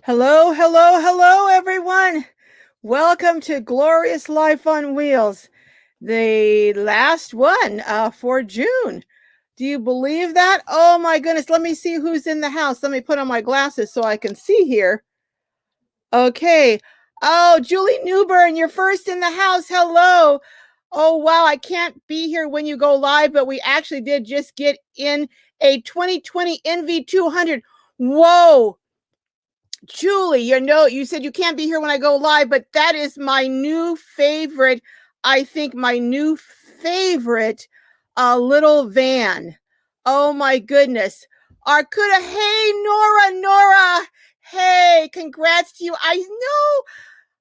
Hello, hello, hello, everyone. Welcome to Glorious Life on Wheels, the last one for June. Do you believe that? Oh my goodness. Let me see who's in the house. Let me put on my glasses so I can see here. Okay. Oh, Julie Newburn, you're first in the house. Hello. Oh, wow. I can't be here when you go live, but we actually did just get in a 2020 NV200. Whoa. Julie, you said you can't be here when I go live, but that is my new favorite. I think my new favorite little van. Oh my goodness. Arcuda, hey, Nora. Hey, congrats to you. I know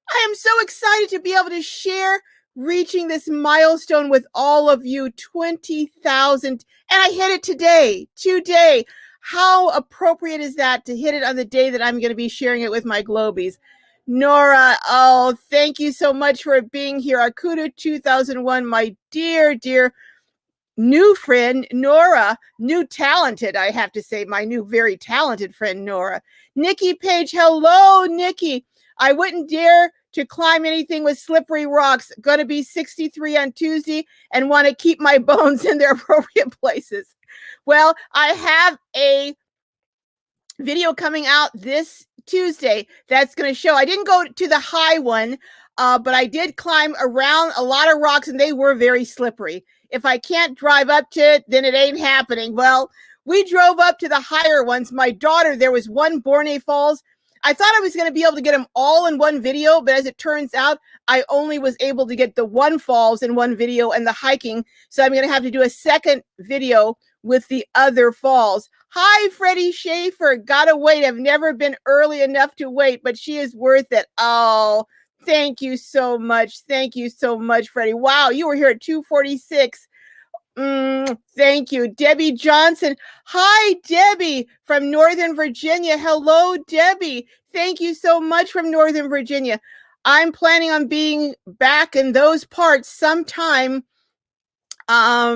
I am so excited to be able to share reaching this milestone with all of you, 20,000. And I hit it today. How appropriate is that to hit it on the day that I'm going to be sharing it with my Glowbies? Nora, oh, thank you so much for being here. Arcuda 2001, my dear new friend, Nora, new talented, I have to say, my new very talented friend, Nora. Nikki Page, hello, Nikki. I wouldn't dare to climb anything with slippery rocks. Going to be 63 on Tuesday and want to keep my bones in their appropriate places. Well, I have a video coming out this Tuesday that's going to show. I didn't go to the high one, but I did climb around a lot of rocks and they were very slippery. If I can't drive up to it, then it ain't happening. Well, we drove up to the higher ones. My daughter, there was one Borneo Falls. I thought I was going to be able to get them all in one video, but as it turns out, I only was able to get the one falls in one video and the hiking. So I'm going to have to do a second video with the other falls. Hi, Freddie Schaefer. Gotta wait. I've never been early enough to wait, but she is worth it. Oh, thank you so much. Thank you so much, Freddie. Wow, you were here at 2:46. Thank you. Debbie Johnson. Hi, Debbie from Northern Virginia. Hello, Debbie. Thank you so much from Northern Virginia. I'm planning on being back in those parts sometime. I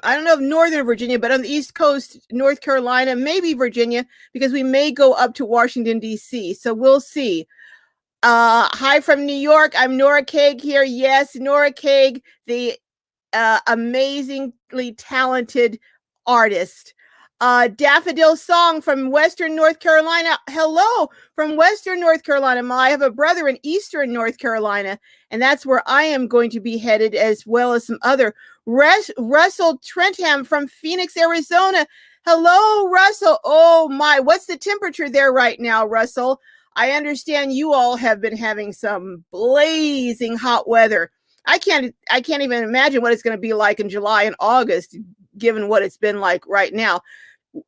don't know if Northern Virginia, but on the East Coast, North Carolina, maybe Virginia, because we may go up to Washington, D.C. So we'll see. Hi from New York. I'm Nora Kaag here. Yes, Nora Kaag, the amazingly talented artist. Daffodil Song from Western North Carolina. Hello from Western North Carolina. I have a brother in Eastern North Carolina, and that's where I am going to be headed, as well as some other. Russell Trentham from Phoenix, Arizona. Hello, Russell. Oh my, what's the temperature there right now, Russell? I understand you all have been having some blazing hot weather. I can't even imagine what it's going to be like in July and August, given what it's been like right now.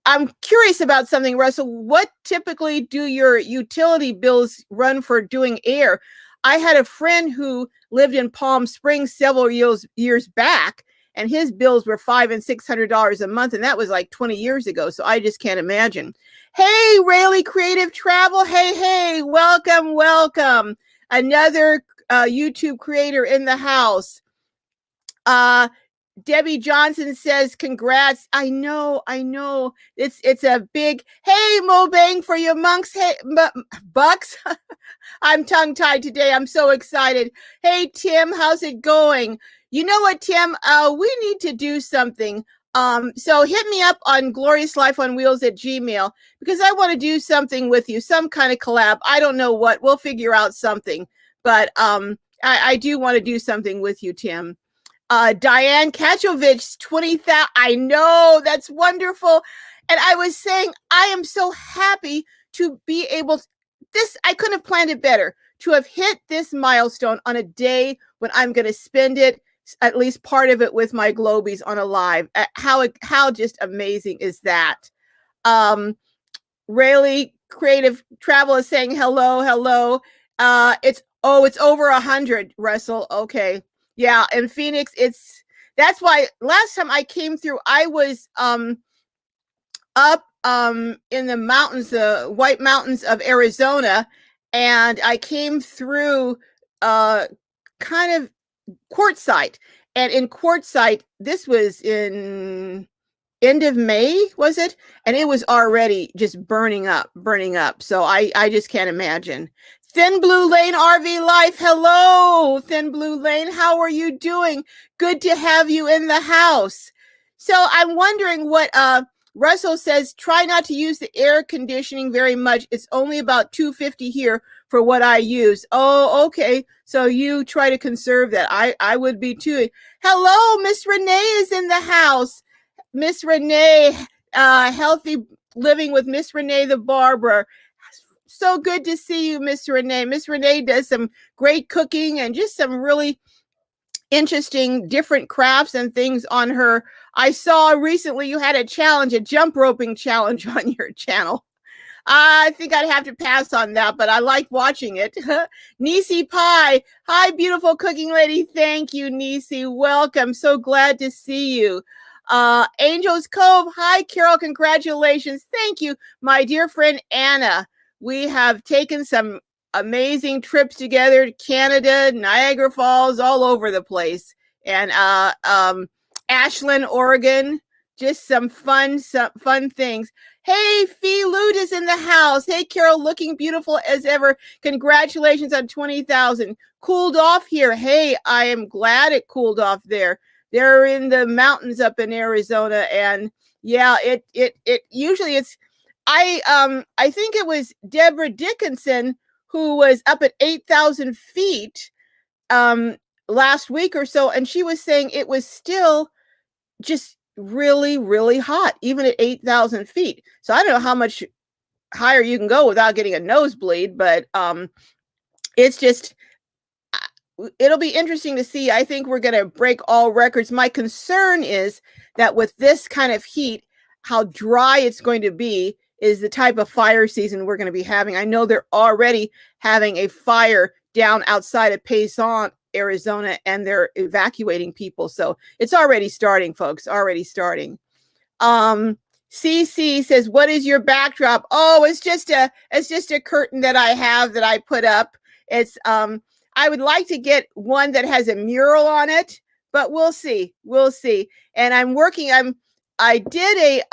I'm curious about something, Russell. What typically do your utility bills run for doing air? I had a friend who lived in Palm Springs several years back, and his bills were $500 and $600 a month, and that was like 20 years ago. So I just can't imagine. Hey, Rayleigh Creative Travel. Hey, welcome. Another YouTube creator in the house. Debbie Johnson says, congrats. I know. It's a big, hey, Mo Bang for your monks. Hey, bucks. I'm tongue-tied today. I'm so excited. Hey, Tim, how's it going? You know what, Tim? We need to do something. So hit me up on gloriouslifeonwheels@gmail, because I want to do something with you, some kind of collab. I don't know what. We'll figure out something. But I do want to do something with you, Tim. Diane Kachovich, 20,000. I know, that's wonderful. And I was saying, I am so happy to be able to, I couldn't have planned it better, to have hit this milestone on a day when I'm going to spend it, at least part of it, with my Glowbies on a live. How just amazing is that? Rayleigh Creative Travel is saying hello. It's over 100, Russell. Okay. Yeah, in Phoenix, that's why last time I came through, I was up in the mountains, the White Mountains of Arizona, and I came through kind of Quartzsite. And in Quartzsite, this was in end of May, was it? And it was already just burning up. So I just can't imagine. Thin Blue Lane RV Life. Hello, Thin Blue Lane. How are you doing? Good to have you in the house. So I'm wondering what Russell says, try not to use the air conditioning very much. It's only about 250 here for what I use. Oh, okay. So you try to conserve that. I would be too. Hello, Miss Renee is in the house. Miss Renee, Healthy Living with Miss Renee the Barber. So good to see you, Miss Renee. Miss Renee does some great cooking and just some really interesting different crafts and things on her. I saw recently you had a challenge, a jump roping challenge on your channel. I think I'd have to pass on that, but I like watching it. Nisi Pie. Hi, beautiful cooking lady. Thank you, Nisi. Welcome. So glad to see you. Angels Cove. Hi, Carol. Congratulations. Thank you, my dear friend Anna. We have taken some amazing trips together to Canada, Niagara Falls, all over the place. And Ashland, Oregon. Just some fun things. Hey, Fee Loot is in the house. Hey, Carol, looking beautiful as ever. Congratulations on 20,000. Cooled off here. Hey, I am glad it cooled off there. They're in the mountains up in Arizona, and yeah, it usually it's. I think it was Deborah Dickinson who was up at 8,000 feet last week or so, and she was saying it was still just really, really hot, even at 8,000 feet. So I don't know how much higher you can go without getting a nosebleed, but it's just, it'll be interesting to see. I think we're going to break all records. My concern is that with this kind of heat, how dry it's going to be is the type of fire season we're going to be having. I know they're already having a fire down outside of Payson, Arizona, and they're evacuating people. So it's already starting, folks, already starting. CC says, what is your backdrop? Oh, it's just a curtain that I have that I put up. It's, I would like to get one that has a mural on it, but we'll see. We'll see. And I did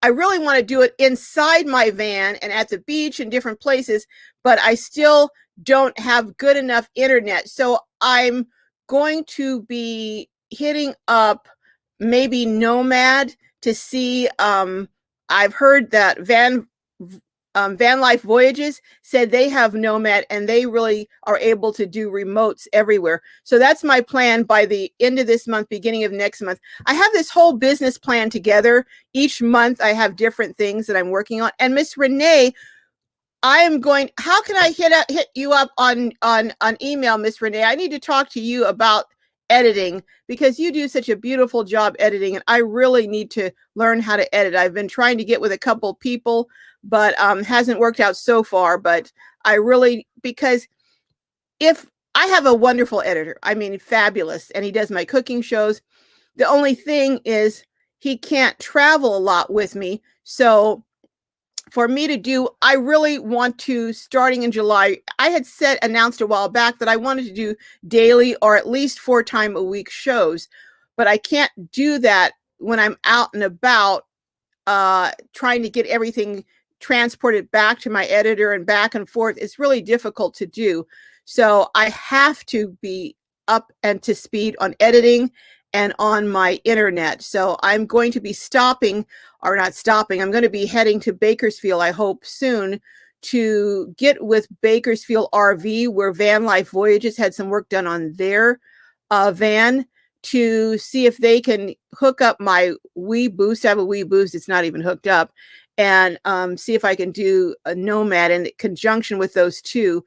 I really want to do it inside my van and at the beach and different places, but I still don't have good enough internet. So I'm going to be hitting up maybe Nomad to see. I've heard that Van Life Voyages said they have Nomad and they really are able to do remotes everywhere. So that's my plan by the end of this month, beginning of next month. I have this whole business plan together. Each month I have different things that I'm working on. And Miss Renee, how can I hit you up on email, Miss Renee? I need to talk to you about editing because you do such a beautiful job editing and I really need to learn how to edit. I've been trying to get with a couple people, but hasn't worked out so far. But because if I have a wonderful editor, I mean, fabulous, and he does my cooking shows. The only thing is he can't travel a lot with me. So for me to do, I really want to, starting in July, I had announced a while back that I wanted to do daily or at least 4 times a week shows, but I can't do that when I'm out and about trying to get everything transported back to my editor and back and forth. It's really difficult to do. So I have to be up and to speed on editing and on my internet. So I'm going to be I'm going to be heading to Bakersfield, I hope soon, to get with Bakersfield RV, where Van Life Voyages had some work done on their van, to see if they can hook up my Wii Boost. I have a Wii Boost, it's not even hooked up, and see if I can do a Nomad in conjunction with those two.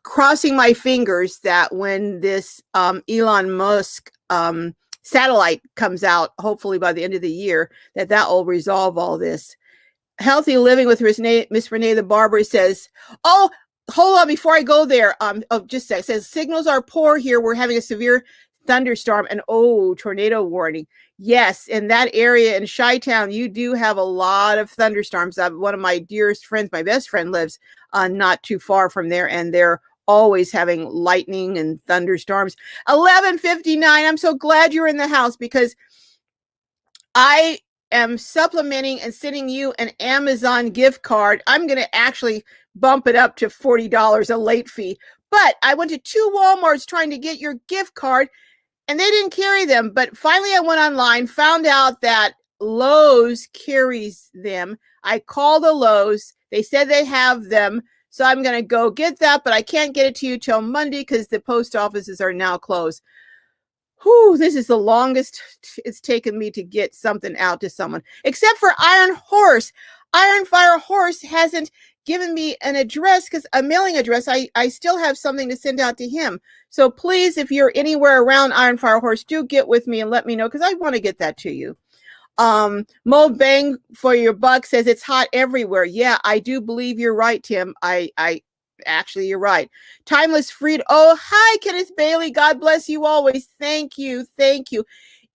Crossing my fingers that when this Elon Musk satellite comes out, hopefully by the end of the year, that will resolve all this. Healthy Living with Miss Renee the Barber says, oh, hold on, before I go there, just a sec. It says, signals are poor here. We're having a severe thunderstorm and tornado warning. Yes, in that area in Chi-Town, you do have a lot of thunderstorms. One of my dearest friends, my best friend, lives not too far from there, and they're always having lightning and thunderstorms. 11:59. I'm so glad you're in the house because I am supplementing and sending you an Amazon gift card. I'm going to actually bump it up to $40 a late fee. But I went to 2 Walmarts trying to get your gift card and they didn't carry them. But finally I went online, found out that Lowe's carries them. I called the Lowe's. They said they have them. So I'm going to go get that, but I can't get it to you till Monday because the post offices are now closed. Whew, this is the longest it's taken me to get something out to someone, except for Iron Horse. Iron Fire Horse hasn't given me an address, because a mailing address. I still have something to send out to him. So please, if you're anywhere around Iron Fire Horse, do get with me and let me know, because I want to get that to you. Mo Bang for your buck says it's hot everywhere. Yeah, I do believe you're right, Tim. I actually, you're right. Timeless Freed. Oh, hi, Kenneth Bailey. God bless you always. Thank you. Thank you.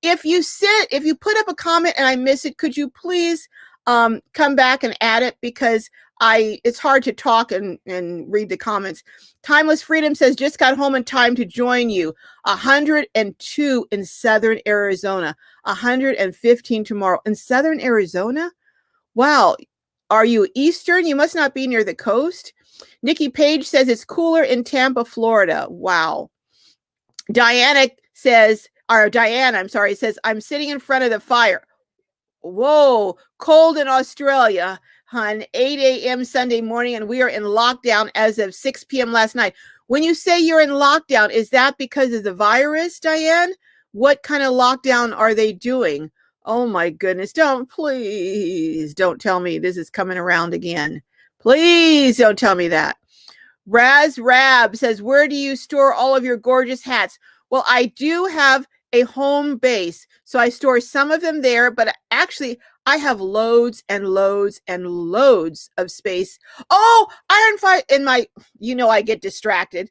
If you put up a comment and I miss it, could you please come back and add it, because it's hard to talk and read the comments. Timeless Freedom says, just got home in time to join you. 102 in Southern Arizona. 115 tomorrow in Southern Arizona. Wow. Are you Eastern? You must not be near the coast. Nikki Page says it's cooler in Tampa, Florida. Wow. Diana, says, I'm sitting in front of the fire. Whoa, cold in Australia, hon. 8 a.m. Sunday morning, and we are in lockdown as of 6 p.m. last night. When you say you're in lockdown, is that because of the virus, Diane? What kind of lockdown are they doing? Oh my goodness, please don't tell me this is coming around again. Please don't tell me that. Raz Rab says, where do you store all of your gorgeous hats? Well, I do have a home base, so I store some of them there, but actually I have loads and loads and loads of space. Oh, Iron Fire in my, I get distracted.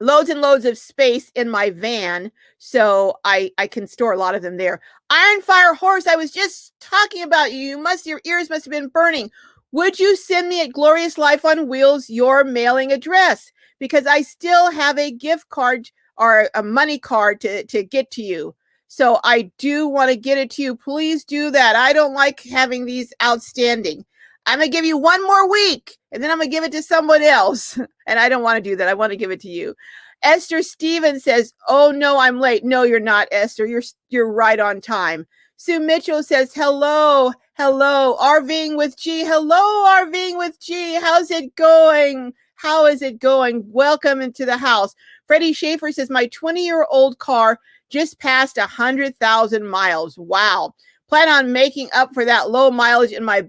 Loads and loads of space in my van, so I can store a lot of them there. Iron Fire Horse, I was just talking about you. Your ears must have been burning. Would you send me at Glorious Life on Wheels your mailing address? Because I still have a gift card or a money card to get to you. So I do want to get it to you. Please do that. I don't like having these outstanding. I'm going to give you one more week, and then I'm going to give it to someone else. And I don't want to do that. I want to give it to you. Esther Stevens says, oh, no, I'm late. No, you're not, Esther. You're right on time. Sue Mitchell says, hello, RVing with G. Hello, RVing with G. How's it going? How is it going? Welcome into the house. Freddie Schaefer says, my 20-year-old car just passed 100,000 miles. Wow. Plan on making up for that low mileage in my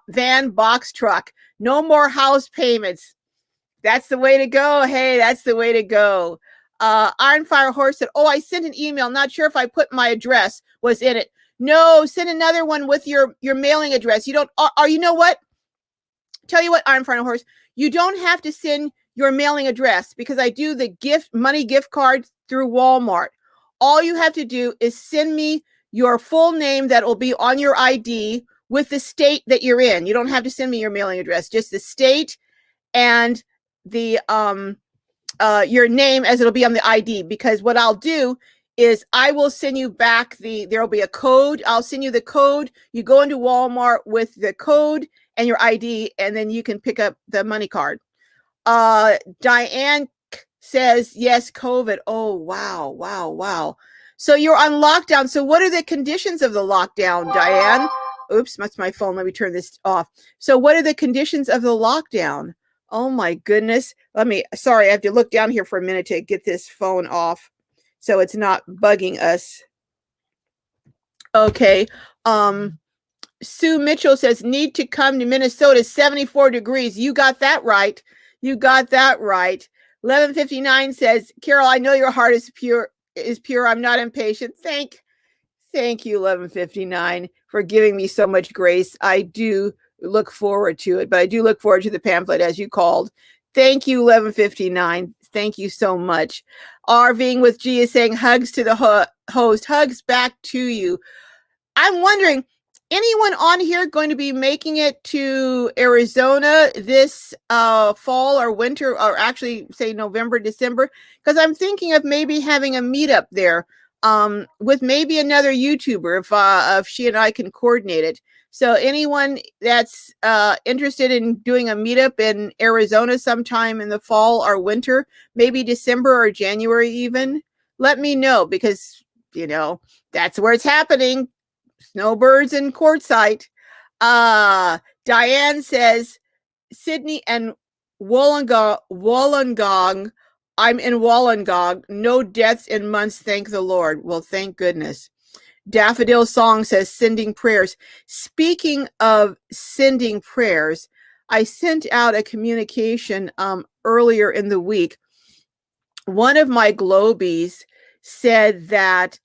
van box truck. No more house payments. That's the way to go. Hey, that's the way to go. Iron Fire Horse said, oh, I sent an email. Not sure if I put my address was in it. No, send another one with your mailing address. You don't, or you know what? Tell you what, Iron Fire Horse, you don't have to send your mailing address, because I do the money gift card through Walmart. All you have to do is send me your full name that will be on your ID with the state that you're in. You don't have to send me your mailing address, just the state and the your name as it'll be on the ID. Because what I'll do is I will send you back there'll be a code. I'll send you the code. You go into Walmart with the code and your ID, and then you can pick up the money card. Diane says, yes, COVID. Oh, wow. So you're on lockdown. So what are the conditions of the lockdown, Diane? Oops, that's my phone. Let me turn this off. So what are the conditions of the lockdown? Oh my goodness. Sorry, I have to look down here for a minute to get this phone off so it's not bugging us. Okay. Sue Mitchell says, need to come to Minnesota, 74 degrees. You got that right. 11:59 says, Carol, I know your heart is pure. I'm not impatient. Thank you, 11:59, for giving me so much grace. I do look forward to it, but I do look forward to the pamphlet, as you called. Thank you, 11:59. Thank you so much. RVing with G is saying, hugs to the host. Hugs back to you. I'm wondering, anyone on here going to be making it to Arizona this fall or winter, or actually say November, December? Because I'm thinking of maybe having a meetup there with maybe another YouTuber if she and I can coordinate it. So anyone that's interested in doing a meetup in Arizona sometime in the fall or winter, maybe December or January even, let me know, because, you know, that's where it's happening. Snowbirds in Quartzsite. Diane says, Sydney and Wollongong. I'm in Wollongong. No deaths in months, thank the Lord. Well, thank goodness. Daffodil Song says, sending prayers. Speaking of sending prayers, I sent out a communication earlier in the week. One of my Glowbies said that,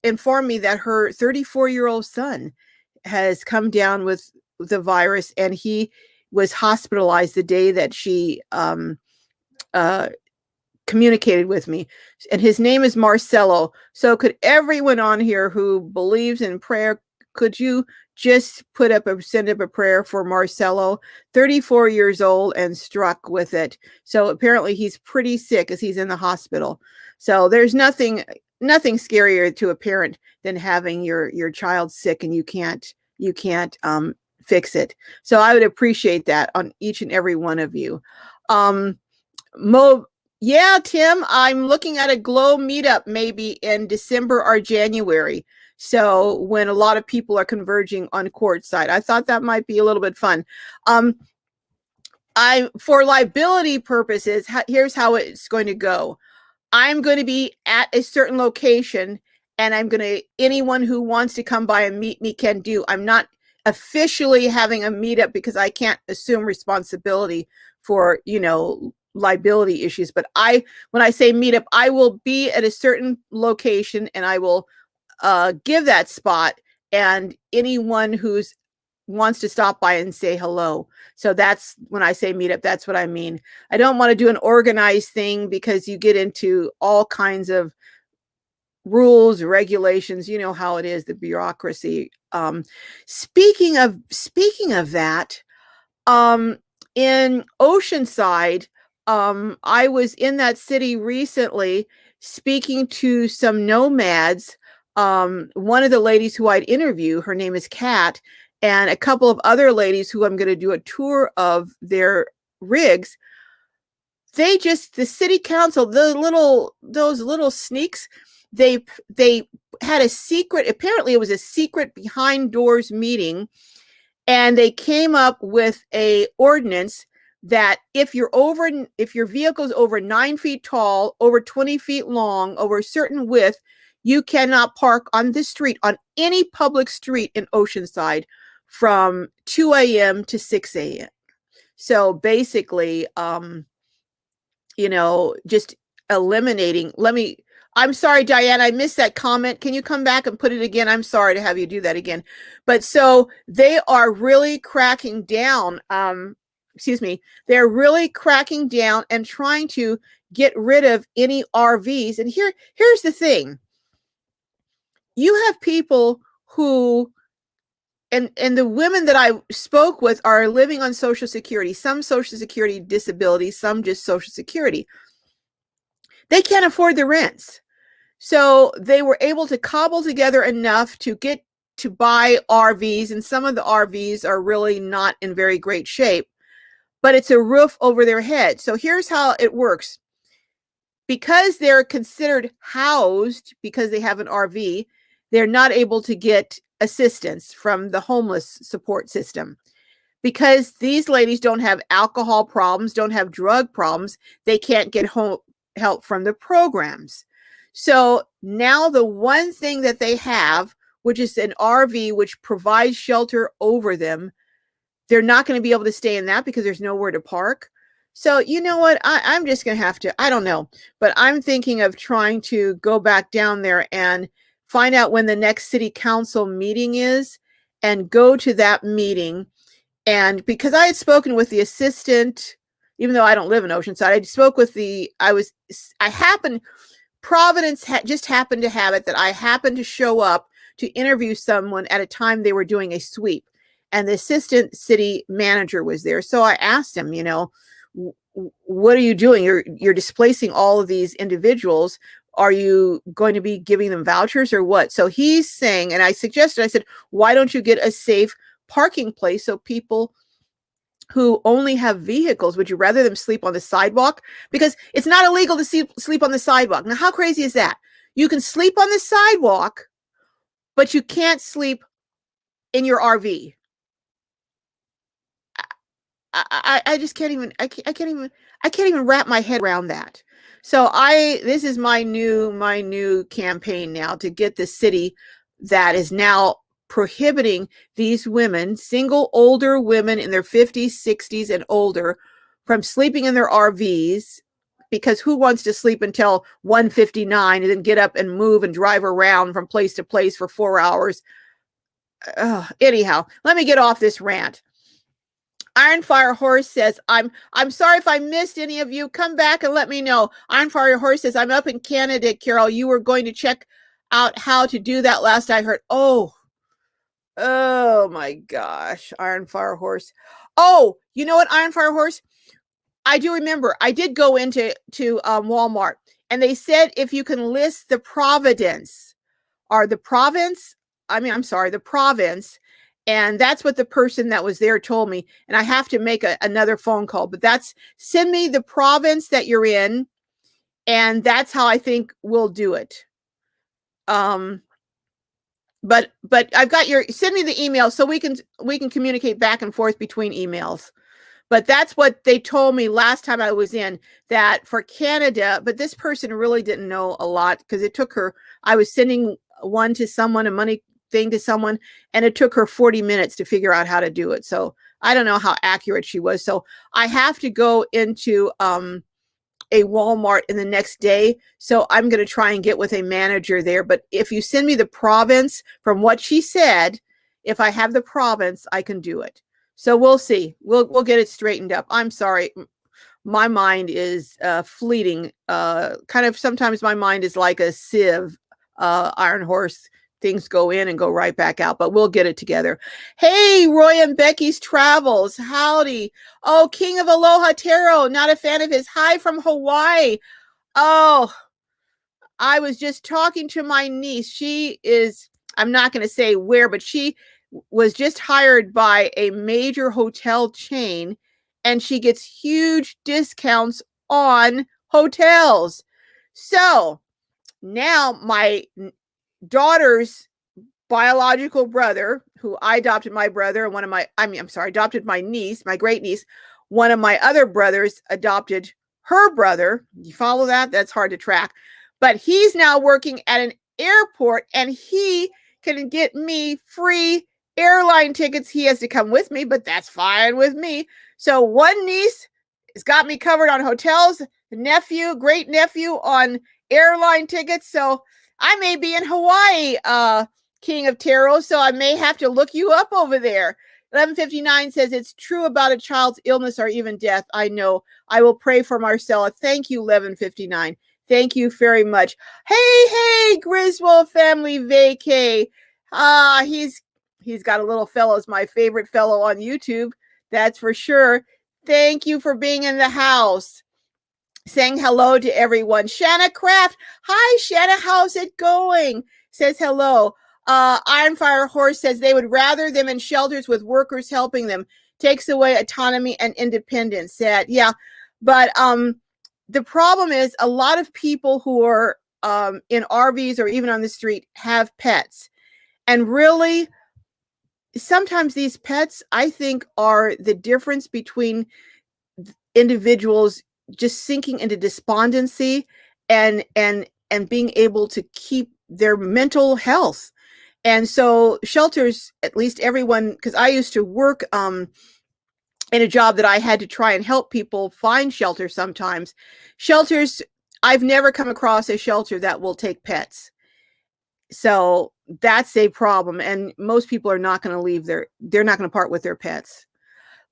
informed me that her 34-year-old son has come down with the virus, and he was hospitalized the day that she communicated with me, and his name is Marcelo. So could everyone on here who believes in prayer, could you just send up a prayer for Marcelo, 34 years old and struck with it. So apparently he's pretty sick as he's in the hospital. So there's nothing scarier to a parent than having your child sick and you can't fix it. So I would appreciate that on each and every one of you. Yeah, Tim, I'm looking at a Glow meetup maybe in December or January. So when a lot of people are converging on Quartzsite, I thought that might be a little bit fun. For liability purposes, here's how it's going to go. I'm going to be at a certain location, and anyone who wants to come by and meet me can do. I'm not officially having a meetup because I can't assume responsibility for, liability issues. But when I say meetup, I will be at a certain location and I will give that spot, and anyone who's wants to stop by and say hello. So that's when I say meetup, that's what I mean. I don't want to do an organized thing because you get into all kinds of rules, regulations, you know how it is, the bureaucracy. Speaking of that, in Oceanside, I was in that city recently speaking to some nomads. One of the ladies who I'd interview, her name is Kat, and a couple of other ladies who I'm going to do a tour of their rigs. The city council, those little sneaks, they had a secret, apparently it was a secret behind doors meeting, and they came up with a ordinance that if your vehicle is over 9 feet tall, over 20 feet long, over a certain width, you cannot park on the street, on any public street in Oceanside, from 2 a.m. to 6 a.m. So basically, just eliminating. I'm sorry, Diane, I missed that comment. Can you come back and put it again? I'm sorry to have you do that again. But so they are really cracking down. They're really cracking down and trying to get rid of any RVs. And here's the thing. You have people who, and the women that I spoke with are living on Social Security, some Social Security disability, some just Social Security. They can't afford the rents. So they were able to cobble together enough to buy RVs, and some of the RVs are really not in very great shape, but it's a roof over their head. So here's how it works. Because they're considered housed because they have an RV, they're not able to get assistance from the homeless support system. Because these ladies don't have alcohol problems, don't have drug problems, they can't get help from the programs. So now the one thing that they have, which is an RV, which provides shelter over them, they're not going to be able to stay in that because there's nowhere to park. So you know what? I'm just going to have to, I don't know, but I'm thinking of trying to go back down there and find out when the next city council meeting is and go to that meeting. And because I had spoken with the assistant, even though I don't live in Oceanside, I spoke with Providence just happened to have it that I happened to show up to interview someone at a time they were doing a sweep, and the assistant city manager was there. So I asked him, what are you doing? You're displacing all of these individuals. Are you going to be giving them vouchers or what? So he's saying, and I said, why don't you get a safe parking place so people who only have vehicles, would you rather them sleep on the sidewalk? Because it's not illegal to sleep on the sidewalk. Now, how crazy is that? You can sleep on the sidewalk, but you can't sleep in your RV. I just can't even wrap my head around that. So this is my new campaign now, to get the city that is now prohibiting these women, single older women in their 50s, 60s and older, from sleeping in their RVs, because who wants to sleep until 1:59 and then get up and move and drive around from place to place for 4 hours? Anyhow, let me get off this rant. Ironfire Horse says, I'm sorry if I missed any of you. Come back and let me know. Ironfire Horse says, I'm up in Canada, Carol. You were going to check out how to do that last I heard. Oh my gosh, Ironfire Horse. Oh, you know what, Ironfire Horse? I do remember. I did go into Walmart, and they said if you can list the Providence or the province, the province. And that's what the person that was there told me. And I have to make another phone call, but send me the province that you're in. And that's how I think we'll do it. But I've got send me the email so we can communicate back and forth between emails. But that's what they told me last time I was in, that for Canada, but this person really didn't know a lot, because it took her, I was sending one to someone, a money thing to someone, and it took her 40 minutes to figure out how to do it. So I don't know how accurate she was. So I have to go into a Walmart in the next day. So I'm going to try and get with a manager there. But if you send me the province from what she said, if I have the province, I can do it. So we'll see. We'll get it straightened up. I'm sorry. My mind is fleeting. Kind of sometimes my mind is like a sieve, Iron Horse. Things go in and go right back out, but we'll get it together. Hey, Roy and Becky's Travels. Howdy. Oh, King of Aloha Tarot. Not a fan of his. Hi from Hawaii. Oh, I was just talking to my niece. She is, I'm not going to say where, but she was just hired by a major hotel chain, and she gets huge discounts on hotels. So now my daughter's biological brother, who I adopted my brother, and adopted my niece, my great niece. One of my other brothers adopted her brother. You follow that? That's hard to track. But he's now working at an airport, and he can get me free airline tickets. He has to come with me, but that's fine with me. So one niece has got me covered on hotels, great nephew on airline tickets. So I may be in Hawaii, King of Tarot, so I may have to look you up over there. 1159 says, it's true about a child's illness or even death. I know. I will pray for Marcella. Thank you, 1159. Thank you very much. Hey, Griswold family vacay. He's got a little fellow. It's my favorite fellow on YouTube. That's for sure. Thank you for being in the house. Saying hello to everyone. Shanna Craft. Hi, Shanna. How's it going? Says hello. Ironfire Horse says they would rather them in shelters with workers helping them. Takes away autonomy and independence. Sad. Yeah. But the problem is a lot of people who are in RVs or even on the street have pets. And really, sometimes these pets, I think, are the difference between individuals just sinking into despondency and being able to keep their mental health. And so shelters, at least everyone, because I used to work in a job that I had to try and help people find shelter sometimes. Shelters, I've never come across a shelter that will take pets. So that's a problem. And most people are not going to they're not going to part with their pets.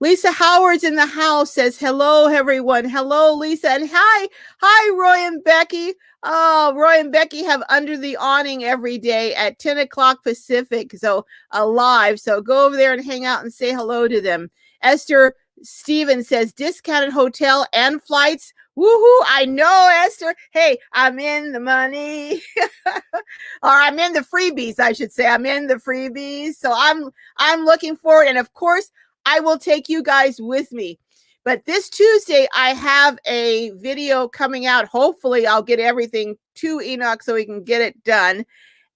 Lisa Howard's in the house, says hello, everyone. Hello, Lisa. And hi, Roy and Becky. Oh, Roy and Becky have Under the Awning every day at 10 o'clock Pacific. So live. So go over there and hang out and say hello to them. Esther Stevens says discounted hotel and flights. Woohoo! I know, Esther. Hey, I'm in the money. Or I'm in the freebies, I should say. I'm in the freebies. So I'm looking forward. And of course, I will take you guys with me. But this Tuesday, I have a video coming out. Hopefully, I'll get everything to Enoch so he can get it done.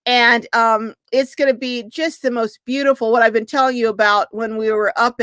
And it's going to be just the most beautiful, what I've been telling you about when we were up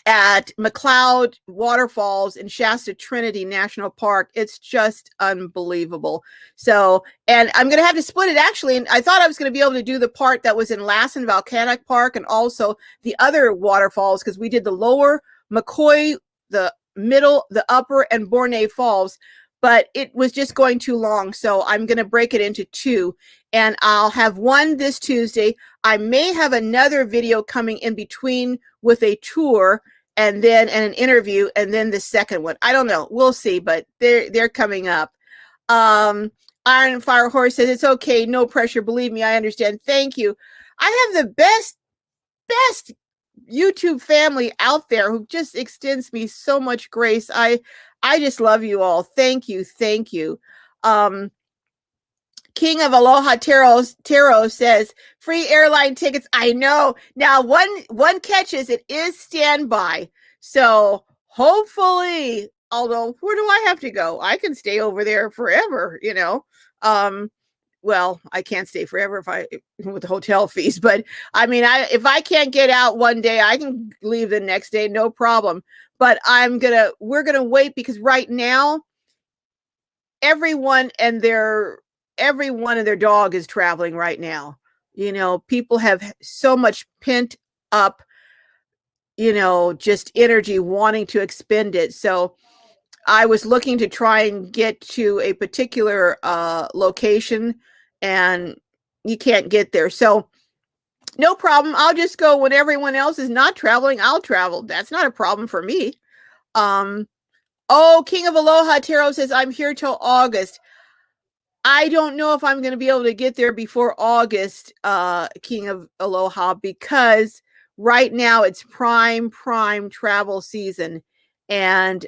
at McCloud Waterfalls in Shasta Trinity National Park. It's just unbelievable. So, and I'm going to have to split it actually. And I thought I was going to be able to do the part that was in Lassen Volcanic Park and also the other waterfalls, because we did the lower McCoy, the middle, the upper, and Bornay Falls, but it was just going too long. So I'm going to break it into two, and I'll have one this Tuesday. I may have another video coming in between with a tour and an interview, and then the second one. I don't know. We'll see, but they're coming up. Iron Fire Horse says it's okay, no pressure. Believe me, I understand. Thank you. I have the best YouTube family out there who just extends me so much grace. I just love you all. Thank you. King of Aloha Tarot says free airline tickets. I know. Now one catch is it is standby. So hopefully, although where do I have to go? I can stay over there forever, you know. Well, I can't stay forever with the hotel fees, but I mean, if I can't get out one day, I can leave the next day, no problem. But we're gonna wait, because right now, everyone and their dog is traveling right now. You know, people have so much pent up, you know, just energy wanting to expend it. So I was looking to try and get to a particular location, and you can't get there. So no problem. I'll just go when everyone else is not traveling. I'll travel. That's not a problem for me. King of Aloha Tarot says, I'm here till August. I don't know if I'm going to be able to get there before August, King of Aloha, because right now it's prime travel season, and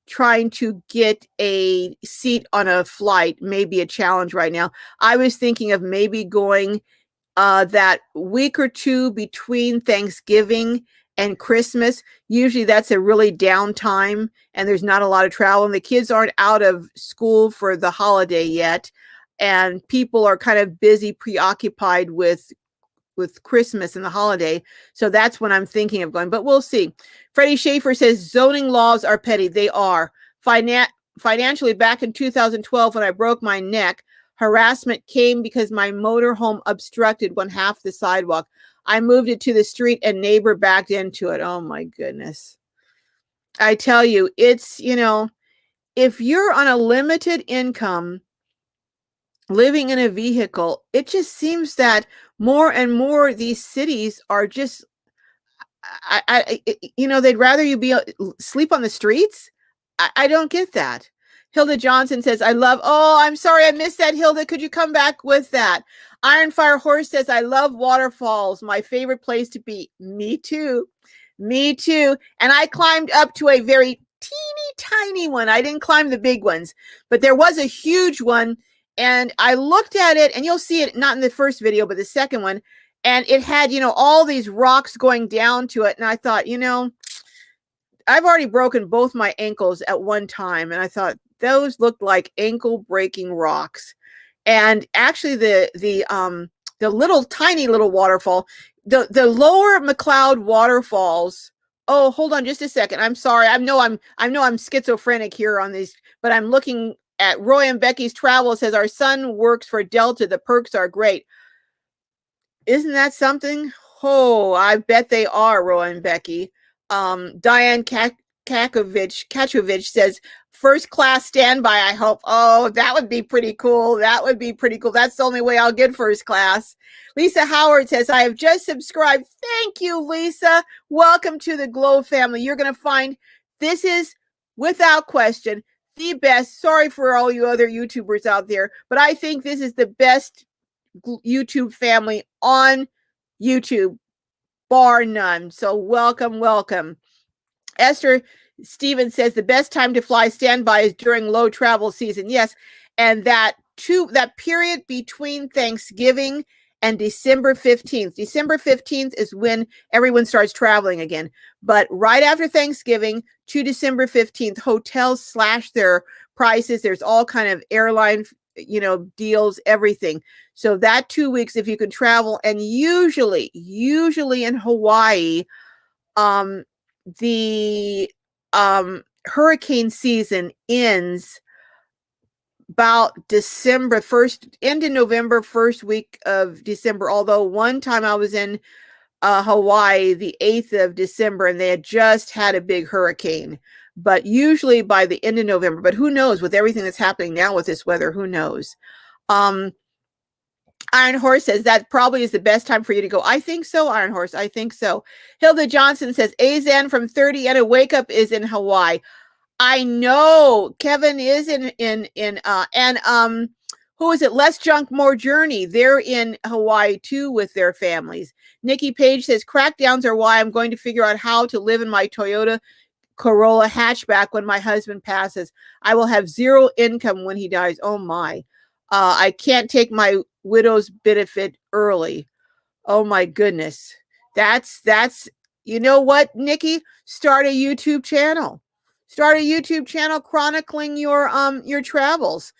trying to get a seat on a flight may be a challenge right now. I was thinking of maybe going that week or two between Thanksgiving and Christmas. Usually that's a really down time, and there's not a lot of travel, and the kids aren't out of school for the holiday yet, and people are kind of busy, preoccupied with Christmas and the holiday. So that's when I'm thinking of going, but we'll see. Freddie Schaefer says zoning laws are petty. They are. Financially, back in 2012, when I broke my neck, harassment came because my motorhome obstructed one half the sidewalk. I moved it to the street, and neighbor backed into it. Oh my goodness. I tell you, it's, you know, if you're on a limited income living in a vehicle, it just seems that more and more these cities are just, you know, they'd rather you sleep on the streets. I don't get that. Hilda Johnson says, I'm sorry I missed that, Hilda. Could you come back with that? Iron Fire Horse says, I love waterfalls. My favorite place to be. Me too. And I climbed up to a very teeny tiny one. I didn't climb the big ones, but there was a huge one. And I looked at it, and you'll see it not in the first video, but the second one. And it had, you know, all these rocks going down to it. And I thought, you know, I've already broken both my ankles at one time. And I thought those looked like ankle breaking rocks. And actually the little tiny little waterfall, the lower McCloud waterfalls. Oh, hold on just a second. I'm sorry. I know I'm schizophrenic here on these, but I'm looking at Roy and Becky's travel. Says our son works for Delta. The perks are great. Isn't that something? Oh, I bet they are, Roy and Becky. Diane Kakovich says, first class standby, I hope. Oh, that would be pretty cool. That would be pretty cool. That's the only way I'll get first class. Lisa Howard says, I have just subscribed. Thank you, Lisa. Welcome to the Glow family. You're going to find this is, without question, the best. Sorry for all you other YouTubers out there, but I think this is the best YouTube family on YouTube, bar none. So welcome, welcome. Esther Stevens says the best time to fly standby is during low travel season. Yes, and that period between Thanksgiving and December 15th. December 15th is when everyone starts traveling again. But right after Thanksgiving to December 15th, hotels slash their prices. There's all kind of airline, deals, everything. So that 2 weeks, if you can travel, and usually in Hawaii, the hurricane season ends about December 1st, end in November, first week of December. Although one time I was in Hawaii the 8th of December and they had just had a big hurricane, but usually by the end of November. But who knows, with everything that's happening now with this weather, who knows? Iron Horse says that probably is the best time for you to go. I think so, Iron Horse. I think so. Hilda Johnson says Azan from 30 and a wake up is in Hawaii. I know Kevin is who is it? Less Junk, More Journey. They're in Hawaii too with their families. Nikki Page says crackdowns are why I'm going to figure out how to live in my Toyota Corolla hatchback when my husband passes. I will have zero income when he dies. Oh my. I can't take my widow's benefit early. Oh my goodness. That's, you know what, Nikki? Start a YouTube channel. Start a YouTube channel chronicling your travels.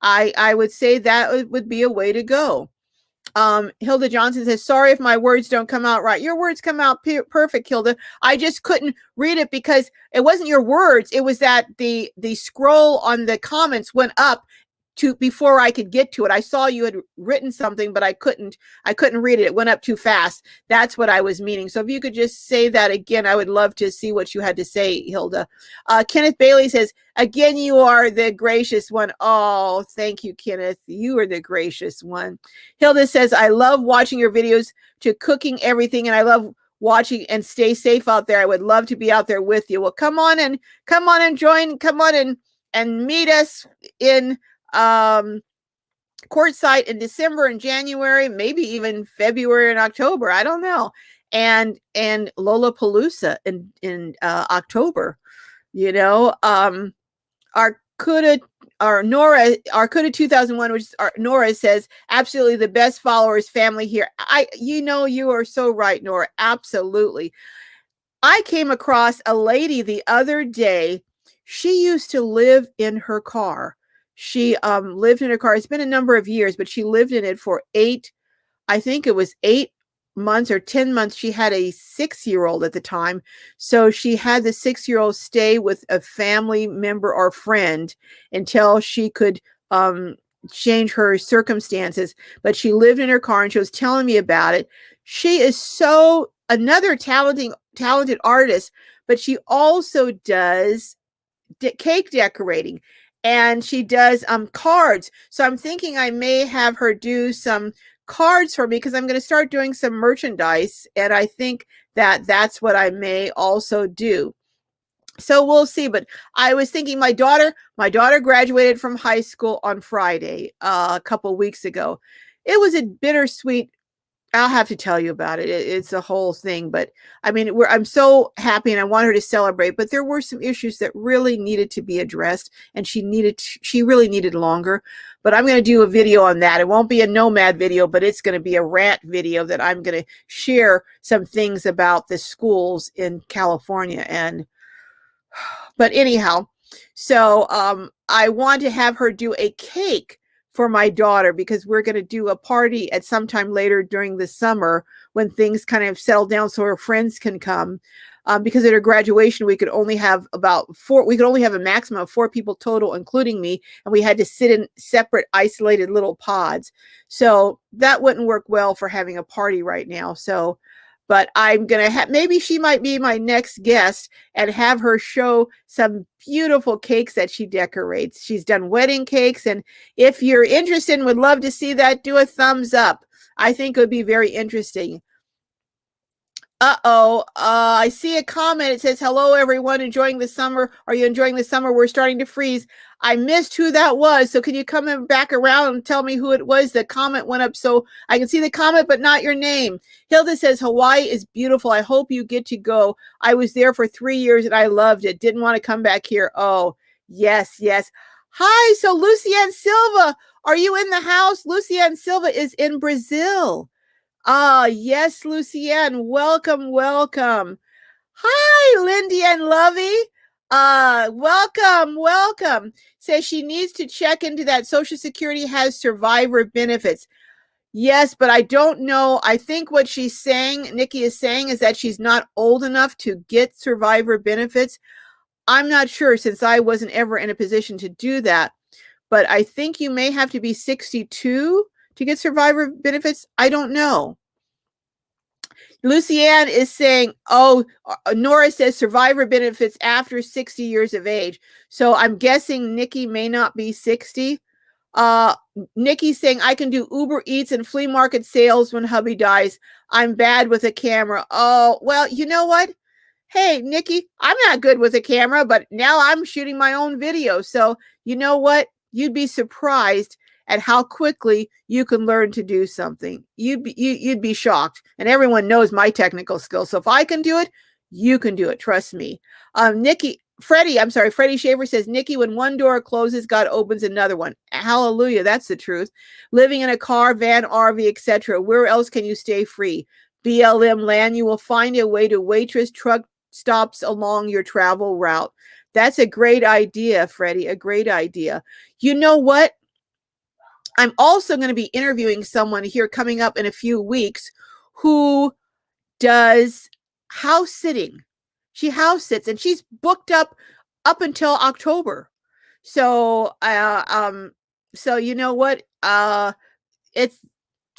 I would say that would be a way to go. Hilda Johnson says, sorry if my words don't come out right. Your words come out perfect, Hilda. I just couldn't read it because it wasn't your words. It was that the scroll on the comments went up before I could get to it. I saw you had written something, but I couldn't read it. It went up too fast. That's what I was meaning. So if you could just say that again, I would love to see what you had to say, Hilda. Kenneth Bailey says, again, you are the gracious one. Oh, thank you, Kenneth. You are the gracious one. Hilda says, I love watching your videos to cooking everything, and I love watching, and stay safe out there. I would love to be out there with you. Well, come on and join, come on and meet us in Quartzsite in December and January, maybe even February and October. I don't know. And Lollapalooza in October. Arcuda 2001, which is Nora, says absolutely the best followers family here. You are so right, Nora. Absolutely. I came across a lady the other day. She used to live in her car. She lived in her car. It's been a number of years, but she lived in it for 8 months or 10 months. She had a 6-year-old at the time. So she had the 6-year-old stay with a family member or friend until she could change her circumstances. But she lived in her car and she was telling me about it. She is another talented artist, but she also does cake decorating. And she does cards. So I'm thinking I may have her do some cards for me because I'm going to start doing some merchandise. And I think that's what I may also do. So we'll see. But I was thinking my daughter graduated from high school on Friday, a couple weeks ago. It was a bittersweet. I'll have to tell you about it. It's a whole thing, but I mean, I'm so happy and I want her to celebrate, but there were some issues that really needed to be addressed and she really needed longer, but I'm going to do a video on that. It won't be a nomad video, but it's going to be a rant video that I'm going to share some things about the schools in California. But anyhow, so I want to have her do a cake for my daughter because we're going to do a party at some time later during the summer when things kind of settle down so her friends can come. Because at her graduation, we could only have a maximum of 4 people total, including me. And we had to sit in separate, isolated little pods. So that wouldn't work well for having a party right now. So, but I'm going to have, maybe she might be my next guest and have her show some beautiful cakes that she decorates. She's done wedding cakes. And if you're interested and would love to see that, do a thumbs up. I think it would be very interesting. I see a comment. It says, hello, everyone. Enjoying the summer. Are you enjoying the summer? We're starting to freeze. I missed who that was. So can you come back around and tell me who it was? The comment went up so I can see the comment, but not your name. Hilda says, Hawaii is beautiful. I hope you get to go. I was there for 3 years and I loved it. Didn't want to come back here. Oh, yes, yes. Hi. So Lucienne Silva, are you in the house? Lucienne Silva is in Brazil. Ah, yes, Lucienne. Welcome, welcome. Hi, Lindy and Lovey. Welcome, welcome. Says she needs to check into that. Social Security has survivor benefits. Yes, but I don't know. I think what she's saying, Nikki is saying, is that she's not old enough to get survivor benefits. I'm not sure since I wasn't ever in a position to do that. But I think you may have to be 62 to get survivor benefits. I don't know. Lucianne is saying, oh, Nora says survivor benefits after 60 years of age. So I'm guessing Nikki may not be 60. Nikki's saying, I can do Uber Eats and flea market sales when hubby dies. I'm bad with a camera. Oh, well, you know what? Hey, Nikki, I'm not good with a camera, but now I'm shooting my own video. So you know what? You'd be surprised at how quickly you can learn to do something. You'd be shocked. And everyone knows my technical skills. So if I can do it, you can do it. Trust me. Freddie Shaver says, Nikki, when one door closes, God opens another one. Hallelujah. That's the truth. Living in a car, van, RV, etc. Where else can you stay free? BLM land, you will find a way to waitress truck stops along your travel route. That's a great idea, Freddie. A great idea. You know what? I'm also going to be interviewing someone here coming up in a few weeks who does house sitting. She house sits and she's booked up until October. So, so you know what? It's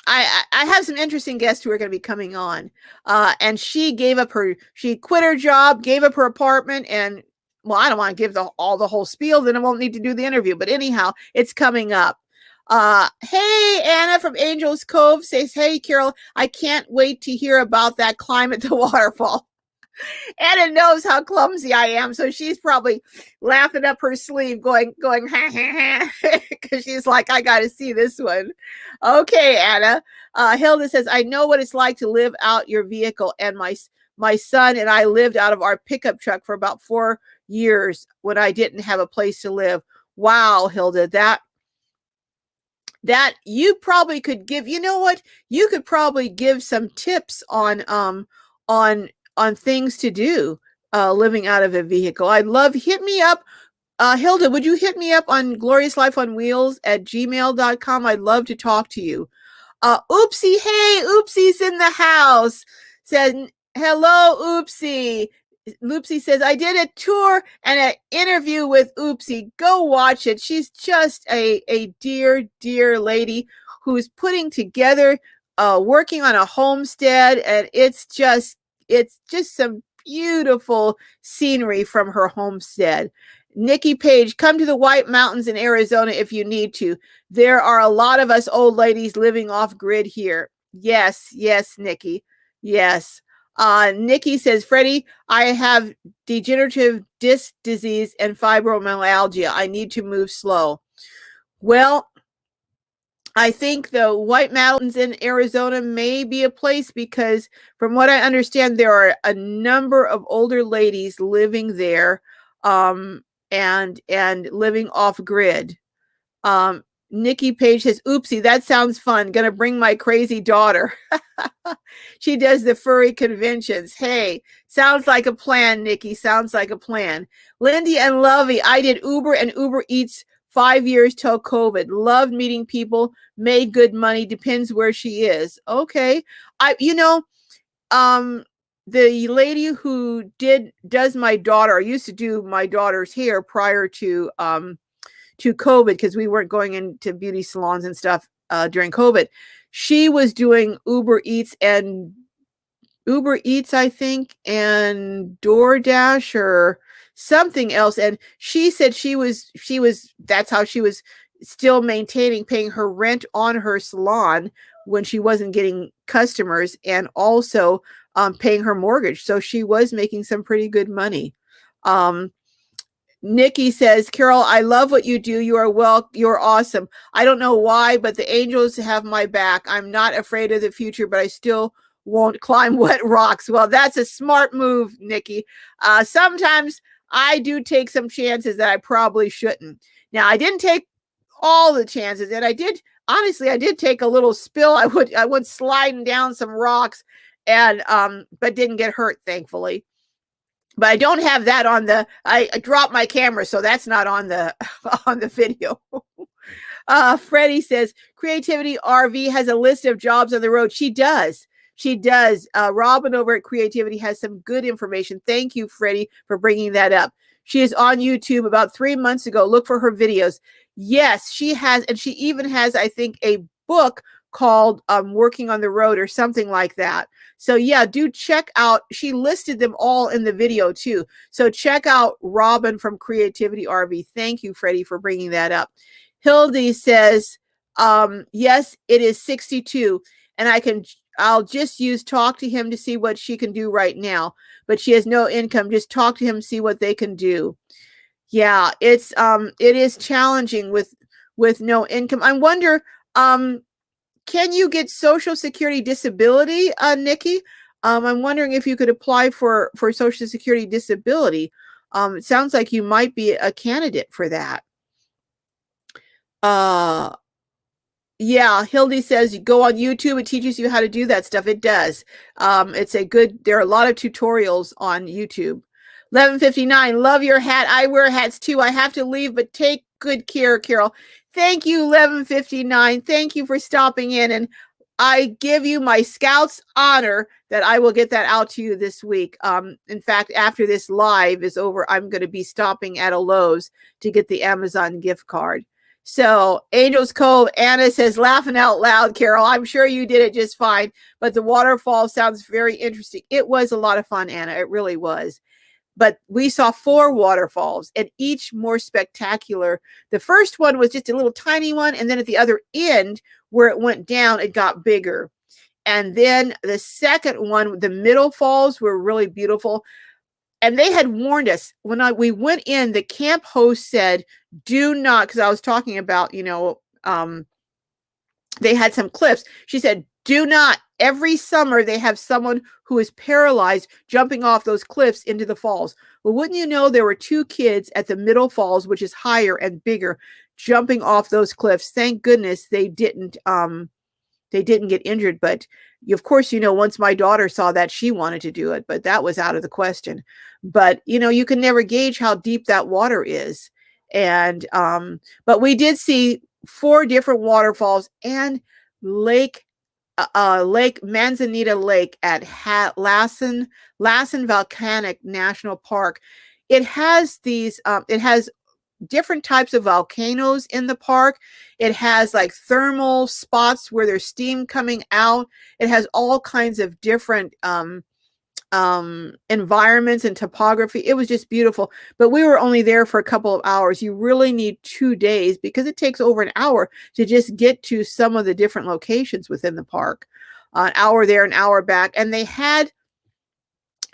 I have some interesting guests who are going to be coming on. And she quit her job, gave up her apartment, and well, I don't want to give the whole spiel, then I won't need to do the interview. But anyhow, it's coming up. Hey, Anna from Angels Cove says, hey, Carol, I can't wait to hear about that climb at the waterfall. Anna knows how clumsy I am, so she's probably laughing up her sleeve, going, ha, ha, ha, because she's like, I got to see this one. Okay, Anna. Hilda says, I know what it's like to live out your vehicle, and my son and I lived out of our pickup truck for about 4 years when I didn't have a place to live. Wow, Hilda, that you probably could give, you know what? You could probably give some tips on things to do living out of a vehicle. I'd love, hit me up. Hilda, would you hit me up on gloriouslifeonwheels@gmail.com? I'd love to talk to you. Oopsie, hey, Oopsie's in the house. Said, hello, Oopsie. Oopsie says, I did a tour and an interview with Oopsie. Go watch it. She's just a dear, dear lady who's putting together, working on a homestead, and it's just some beautiful scenery from her homestead. Nikki Page, come to the White Mountains in Arizona if you need to. There are a lot of us old ladies living off grid here. Yes, yes, Nikki. Yes. Nikki says, Freddie, I have degenerative disc disease and fibromyalgia. I need to move slow. Well, I think the White Mountains in Arizona may be a place because from what I understand, there are a number of older ladies living there, and living off grid. Nikki Page says, oopsie, that sounds fun. Gonna bring my crazy daughter. She does the furry conventions. Hey, sounds like a plan, Nikki. Sounds like a plan. Lindy and Lovey, I did Uber and Uber Eats 5 years till COVID. Loved meeting people, made good money, depends where she is. Okay. The lady who does my daughter, I used to do my daughter's hair prior to COVID because we weren't going into beauty salons and stuff during COVID. She was doing Uber Eats and Uber Eats, I think, and DoorDash or something else. And she said that's how she was still maintaining paying her rent on her salon when she wasn't getting customers, and also paying her mortgage. So she was making some pretty good money. Nikki says, Carol, I love what you do. You're awesome. I don't know why, but the angels have my back. I'm not afraid of the future, but I still won't climb wet rocks. Well, that's a smart move, Nikki. Sometimes I do take some chances that I probably shouldn't. Now, I didn't take all the chances, and I did take a little spill. I went sliding down some rocks, and but didn't get hurt, thankfully. But I don't have that on I dropped my camera, so that's not on the on the video. Freddie says, Creativity RV has a list of jobs on the road. She does. Robin over at Creativity has some good information. Thank you, Freddie, for bringing that up. She is on YouTube about 3 months ago. Look for her videos. Yes, she has. And she even has, I think, a book called Working on the Road or something like that. So yeah, do check out. She listed them all in the video too. So check out Robin from Creativity RV. Thank you, Freddie, for bringing that up. Hildy says, yes, it is 62, and I'll just use talk to him to see what she can do right now, but she has no income. Just talk to him, see what they can do. Yeah, it is challenging with no income. I wonder, can you get Social Security disability, Nikki? I'm wondering if you could apply for Social Security disability. It sounds like you might be a candidate for that. Yeah, Hildy says you go on YouTube. It teaches you how to do that stuff. It does. There are a lot of tutorials on YouTube. 11:59, love your hat. I wear hats too. I have to leave, but take good care, Carol. Thank you, 11:59. Thank you for stopping in. And I give you my Scout's honor that I will get that out to you this week. In fact, after this live is over, I'm going to be stopping at a Lowe's to get the Amazon gift card. So Angels Cove, Anna says, laughing out loud, Carol. I'm sure you did it just fine, but the waterfall sounds very interesting. It was a lot of fun, Anna. It really was. But we saw 4 waterfalls, and each more spectacular. The first one was just a little tiny one, and then at the other end, where it went down, it got bigger. And then the second one, the middle falls, were really beautiful. And they had warned us when we went in. The camp host said, do not, because I was talking about, they had some cliffs. She said, do not. Every summer they have someone who is paralyzed jumping off those cliffs into the falls. Well, wouldn't you know, there were 2 kids at the middle falls, which is higher and bigger, jumping off those cliffs. Thank goodness they didn't get injured. But of course, once my daughter saw that, she wanted to do it, but that was out of the question. But you can never gauge how deep that water is. And but we did see 4 different waterfalls and Lake Manzanita Lake at Lassen Volcanic National Park. It has different types of volcanoes in the park. It has like thermal spots where there's steam coming out. It has all kinds of different environments and topography. It was just beautiful, but we were only there for a couple of hours. You really need 2 days because it takes over an hour to just get to some of the different locations within the park. An hour there, an hour back. And they had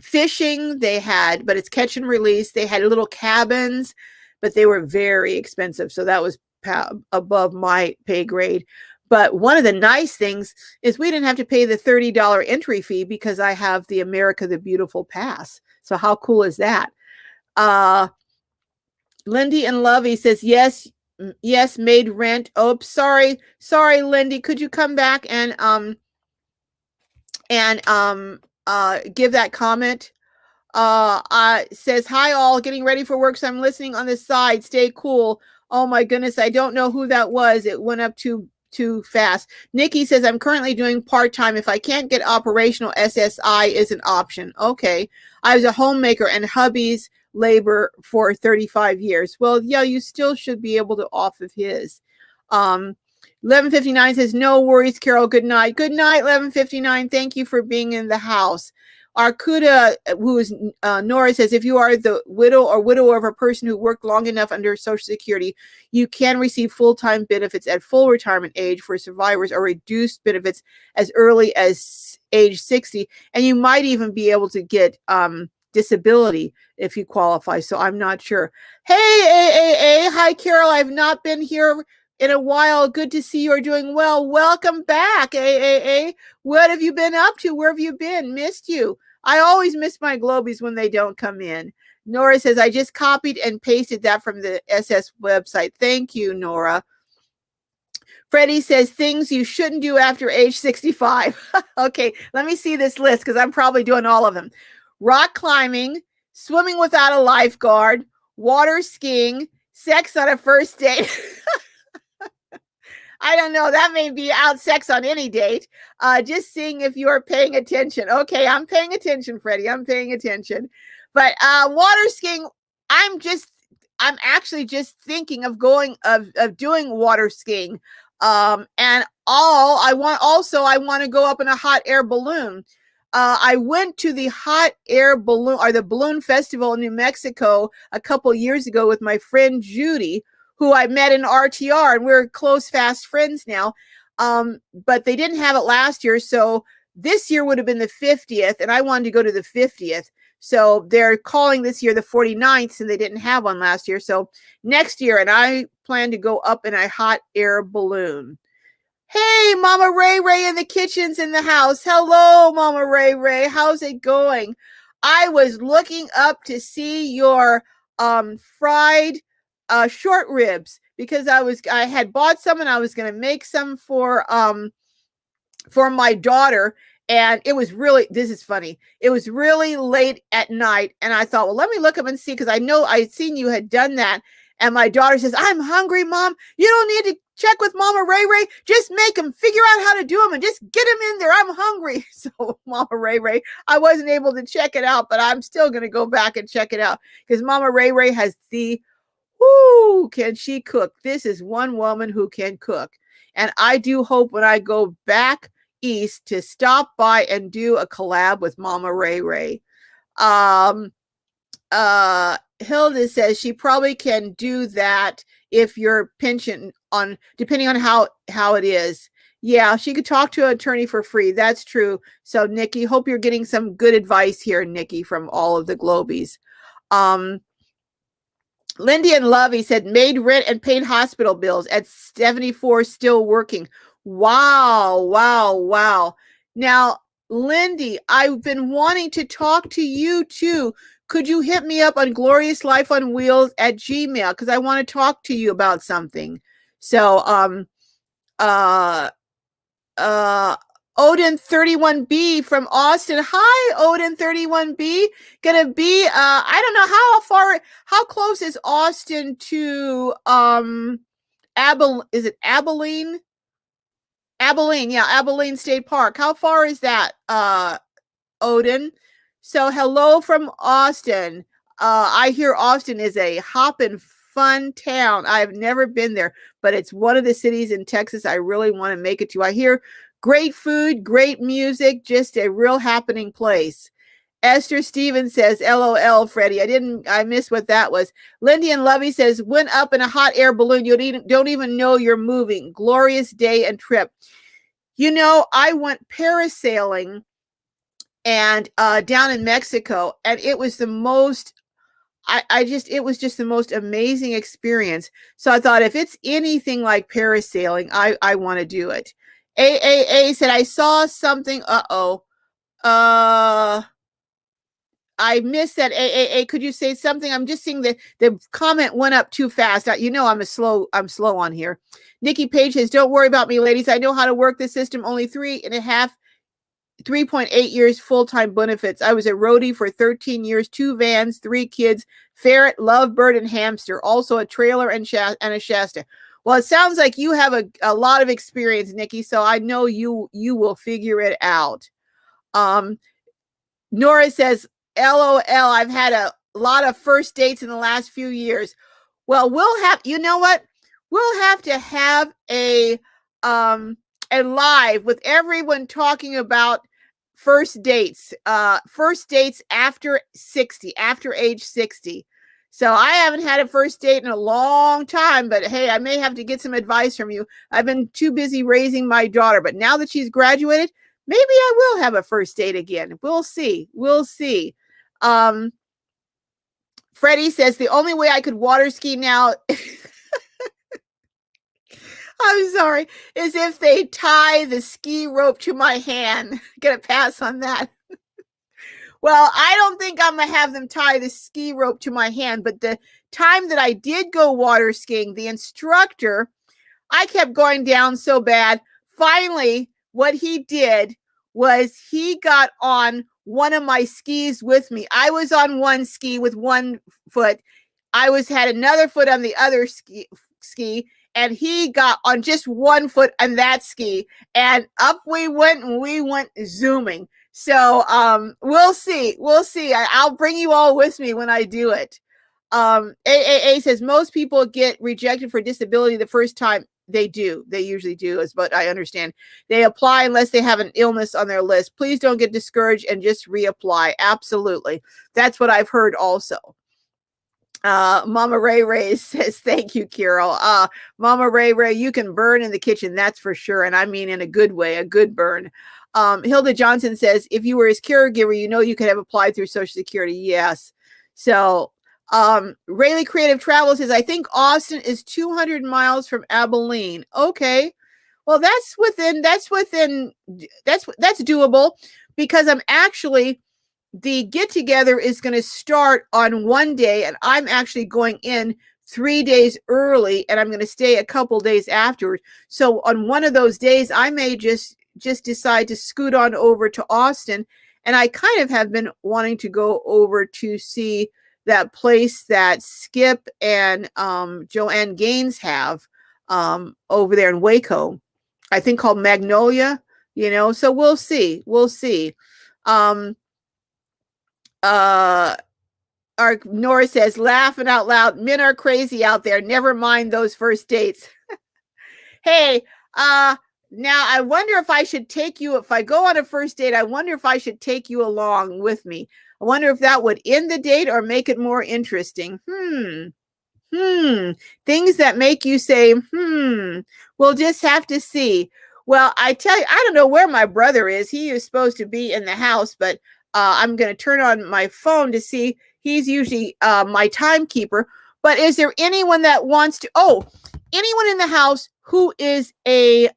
fishing, but it's catch and release. They had little cabins, but they were very expensive. So that was above my pay grade. But one of the nice things is we didn't have to pay the $30 entry fee because I have the America the Beautiful pass. So how cool is that? Lindy and Lovey says, yes, made rent. Oh, sorry, Lindy. Could you come back and give that comment? Says, hi all, getting ready for work, so I'm listening on the side. Stay cool. Oh my goodness, I don't know who that was. It went up too fast. Nikki says, I'm currently doing part-time. If I can't get operational, SSI is an option. Okay. I was a homemaker and hubby's labor for 35 years. Well, yeah, you still should be able to off of his. 11:59 says, no worries, Carol. Good night. Good night, 11:59. Thank you for being in the house. Arcuda, who is Nora, says, if you are the widow or widower of a person who worked long enough under Social Security, you can receive full-time benefits at full retirement age for survivors, or reduced benefits as early as age 60. And you might even be able to get disability if you qualify. So I'm not sure. Hey, AAA. Hi, Carol. I've not been here in a while. Good to see you're doing well. Welcome back, AAA. What have you been up to? Where have you been? Missed you. I always miss my Glowbies when they don't come in. Nora says, I just copied and pasted that from the SS website. Thank you, Nora. Freddie says, things you shouldn't do after age 65. Okay, let me see this list because I'm probably doing all of them. Rock climbing, swimming without a lifeguard, water skiing, sex on a first date. I don't know. That may be out sex on any date. Just seeing if you are paying attention. Okay, I'm paying attention, Freddie. I'm paying attention. But water skiing, I'm actually just thinking of doing water skiing. And I want to go up in a hot air balloon. I went to the hot air balloon, or the balloon festival in New Mexico a couple years ago with my friend Judy, who I met in RTR, and we're close, fast friends now. But they didn't have it last year. So this year would have been the 50th, and I wanted to go to the 50th. So they're calling this year the 49th, and they didn't have one last year. So next year, and I plan to go up in a hot air balloon. Hey, Mama Ray Ray in the kitchen's in the house. Hello, Mama Ray Ray. How's it going? I was looking up to see your fried short ribs, because I had bought some and I was going to make some for my daughter. And it was this is funny. It was really late at night. And I thought, well, let me look up and see, because I know I'd seen you had done that. And my daughter says, I'm hungry, Mom. You don't need to check with Mama Ray Ray. Just make them, figure out how to do them, and just get them in there. I'm hungry. So Mama Ray Ray, I wasn't able to check it out, but I'm still going to go back and check it out, because Mama Ray Ray has can she cook? This is one woman who can cook. And I do hope when I go back east to stop by and do a collab with Mama Ray Ray. Hilda says she probably can do that if you're pension depending on how it is. Yeah, she could talk to an attorney for free. That's true. So Nikki, hope you're getting some good advice here, Nikki, from all of the Glowbies. Lindy and Lovey said, made rent and paid hospital bills at 74, still working. Wow, wow, wow. Now, Lindy, I've been wanting to talk to you too. Could you hit me up on gloriouslifeonwheels@gmail? Because I want to talk to you about something. So, Odin 31B from Austin. Hi, Odin 31B. Gonna be I don't know how close is Austin to is it Abilene? Abilene, yeah, Abilene State Park. How far is that, Odin? So hello from Austin. I hear Austin is a hoppin' fun town. I've never been there, but it's one of the cities in Texas I really want to make it to. I hear great food, great music, just a real happening place. Esther Stevens says, LOL, Freddie. I missed what that was. Lindy and Lovey says, went up in a hot air balloon. You don't even know you're moving. Glorious day and trip. You know, I went parasailing and down in Mexico, and it was the most, it was just the most amazing experience. So I thought, if it's anything like parasailing, I want to do it. AAA said, I saw something. I missed that. AAA, could you say something? I'm just seeing the comment went up too fast. You know, I'm slow on here. Nikki Page says, don't worry about me, ladies. I know how to work the system. Only 3.8 years full-time benefits. I was a roadie for 13 years, 2 vans, 3 kids, ferret, lovebird, and hamster. Also a trailer and a Shasta. Well, it sounds like you have a lot of experience, Nikki, so I know you will figure it out. Nora says, LOL, I've had a lot of first dates in the last few years. Well, you know what? We'll have to have a and live with everyone talking about first dates after 60, after age 60. So I haven't had a first date in a long time, but hey, I may have to get some advice from you. I've been too busy raising my daughter, but now that she's graduated, maybe I will have a first date again. We'll see. We'll see. Freddie says the only way I could water ski now I'm sorry, is if they tie the ski rope to my hand. Gonna pass on that. Well, I don't think I'm gonna have them tie the ski rope to my hand, but the time that I did go water skiing, the instructor, I kept going down so bad. Finally, what he did was he got on one of my skis with me. I was on one ski with one foot. Had another foot on the other ski, and he got on just one foot on that ski, and up we went, and we went zooming. So we'll see. I'll bring you all with me when I do it. AAA says most people get rejected for disability the first time. They usually do, is what I understand. They apply unless they have an illness on their list. Please don't get discouraged and just reapply. Absolutely. That's what I've heard also. Mama Ray says, thank you, Carol. Mama Ray, you can burn in the kitchen, that's for sure. And I mean in a good way, a good burn. Hilda Johnson says, if you were his caregiver, you could have applied through Social Security. Yes. So Rayleigh Creative Travel says, I think Austin is 200 miles from Abilene. Okay. Well, that's doable, because I'm actually, the get together is going to start on one day, and I'm actually going in 3 days early, and I'm going to stay a couple days afterwards. So on one of those days, I may just decide to scoot on over to Austin. And I kind of have been wanting to go over to see that place that Skip and Joanne Gaines have over there in Waco, I think called Magnolia, so we'll see. Our Nora says, laughing out loud, men are crazy out there. Never mind those first dates. Hey, now I wonder if I should take you, if I go on a first date, I wonder if I should take you along with me. I wonder if that would end the date or make it more interesting. Things that make you say, we'll just have to see. Well, I tell you, I don't know where my brother is. He is supposed to be in the house, but I'm going to turn on my phone to see. He's usually my timekeeper. But is there anyone that wants to? Oh, anyone in the house who is a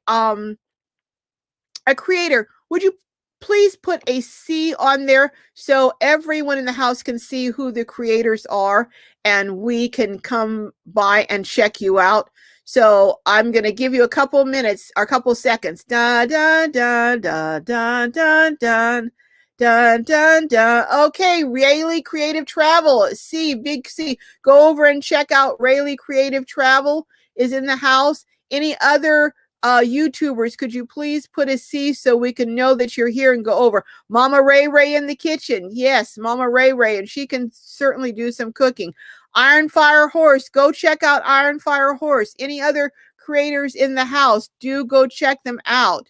creator? Would you please put a C on there so everyone in the house can see who the creators are, and we can come by and check you out. So I'm going to give you a couple minutes or a couple seconds. Dun, dun, dun, dun, dun, dun, dun. Dun, dun, dun. Okay, Rayleigh Creative Travel. C, big C. Go over and check out Rayleigh Creative Travel is in the house. Any other YouTubers, could you please put a C so we can know that you're here and go over? Mama Ray in the kitchen. Yes, Mama Ray, and she can certainly do some cooking. Iron Fire Horse. Go check out Iron Fire Horse. Any other creators in the house, do go check them out.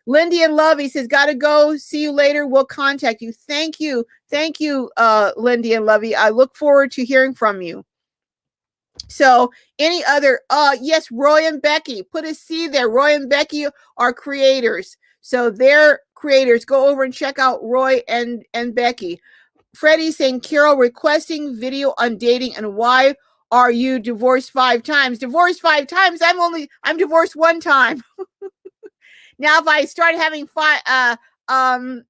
Lindy and Lovey says, gotta go. See you later. We'll contact you. Thank you. Lindy and Lovey. I look forward to hearing from you. So any other, yes, Roy and Becky, put a C there. Roy and Becky are creators. So they're creators. Go over and check out Roy and Becky. Freddie saying, Carol, requesting video on dating, and why are you divorced 5 times? Divorced 5 times? I'm divorced 1 time. Now, if I start having 5, and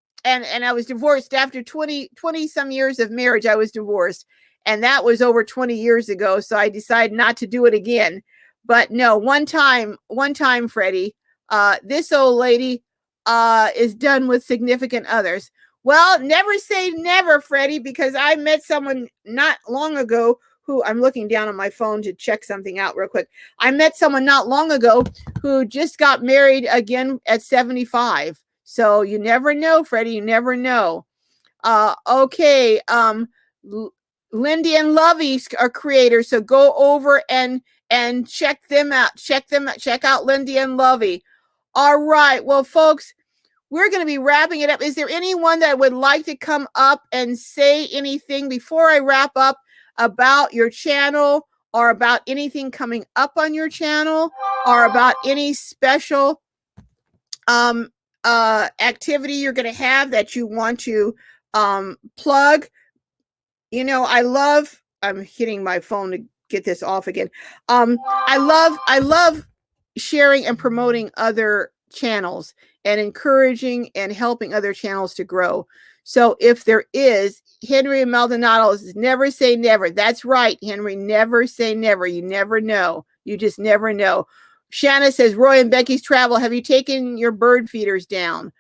I was divorced after 20 some years of marriage, I was divorced. And that was over 20 years ago. So I decided not to do it again. But no, one time, Freddie, this old lady is done with significant others. Well, never say never, Freddie, because I met someone not long ago who, I'm looking down on my phone to check something out real quick. I met someone not long ago who just got married again at 75. So you never know, Freddie, you never know. Okay. Lindy and Lovey are creators. So go over and and check them out. Check out Lindy and Lovey. All right. Well, folks, we're going to be wrapping it up. Is there anyone that would like to come up and say anything before I wrap up about your channel, or about anything coming up on your channel, or about any special activity you're going to have that you want to plug? You know, I'm hitting my phone to get this off again. I love sharing and promoting other channels and encouraging and helping other channels to grow. So if there is, Henry and Maldonado says, never say never. That's right, Henry. Never say never. You never know. You just never know. Shanna says, Roy and Becky's travel. Have you taken your bird feeders down?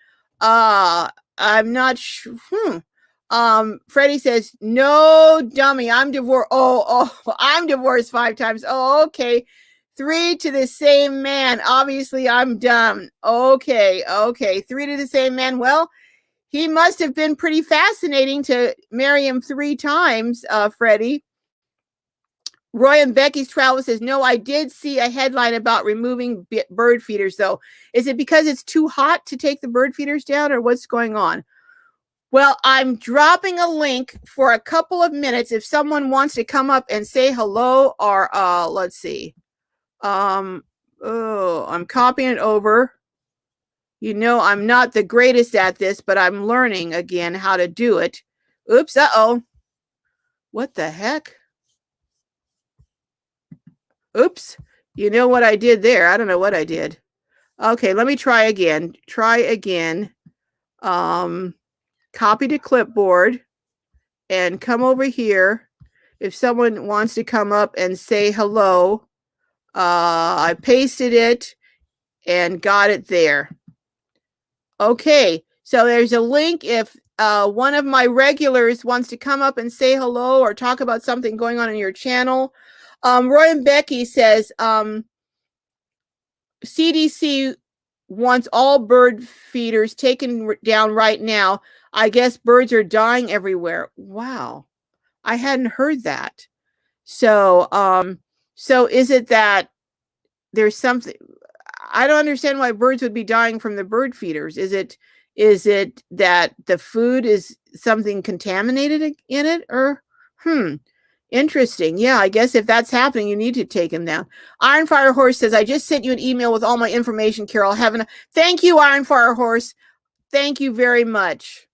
I'm not sure. Freddie says, no, dummy. I'm divorced. I'm divorced 5 times. Oh, okay. 3 to the same man. Obviously, I'm dumb. Okay. 3 to the same man. Well, he must have been pretty fascinating to marry him 3 times, Freddie. Roy and Becky's travel says, no, I did see a headline about removing bird feeders, though. Is it because it's too hot to take the bird feeders down, or what's going on? Well, I'm dropping a link for a couple of minutes if someone wants to come up and say hello, or let's see. I'm copying it over. You know, I'm not the greatest at this, but I'm learning again how to do it. Oops, what the heck? Oops, you know what I did there? I don't know what I did. Okay, let me try again. Copy to clipboard and come over here. If someone wants to come up and say hello, I pasted it and got it there. Okay, so there's a link if one of my regulars wants to come up and say hello or talk about something going on in your channel. Roy and Becky says, CDC wants all bird feeders taken down right now. I guess birds are dying everywhere. Wow, I hadn't heard that. So, so is it that there's something? I don't understand why birds would be dying from the bird feeders. Is it that the food is something contaminated in it, or interesting. Yeah, I guess if that's happening, you need to take them down. Iron Fire Horse says, I just sent you an email with all my information, Carol. Thank you, Iron Fire Horse. Thank you very much.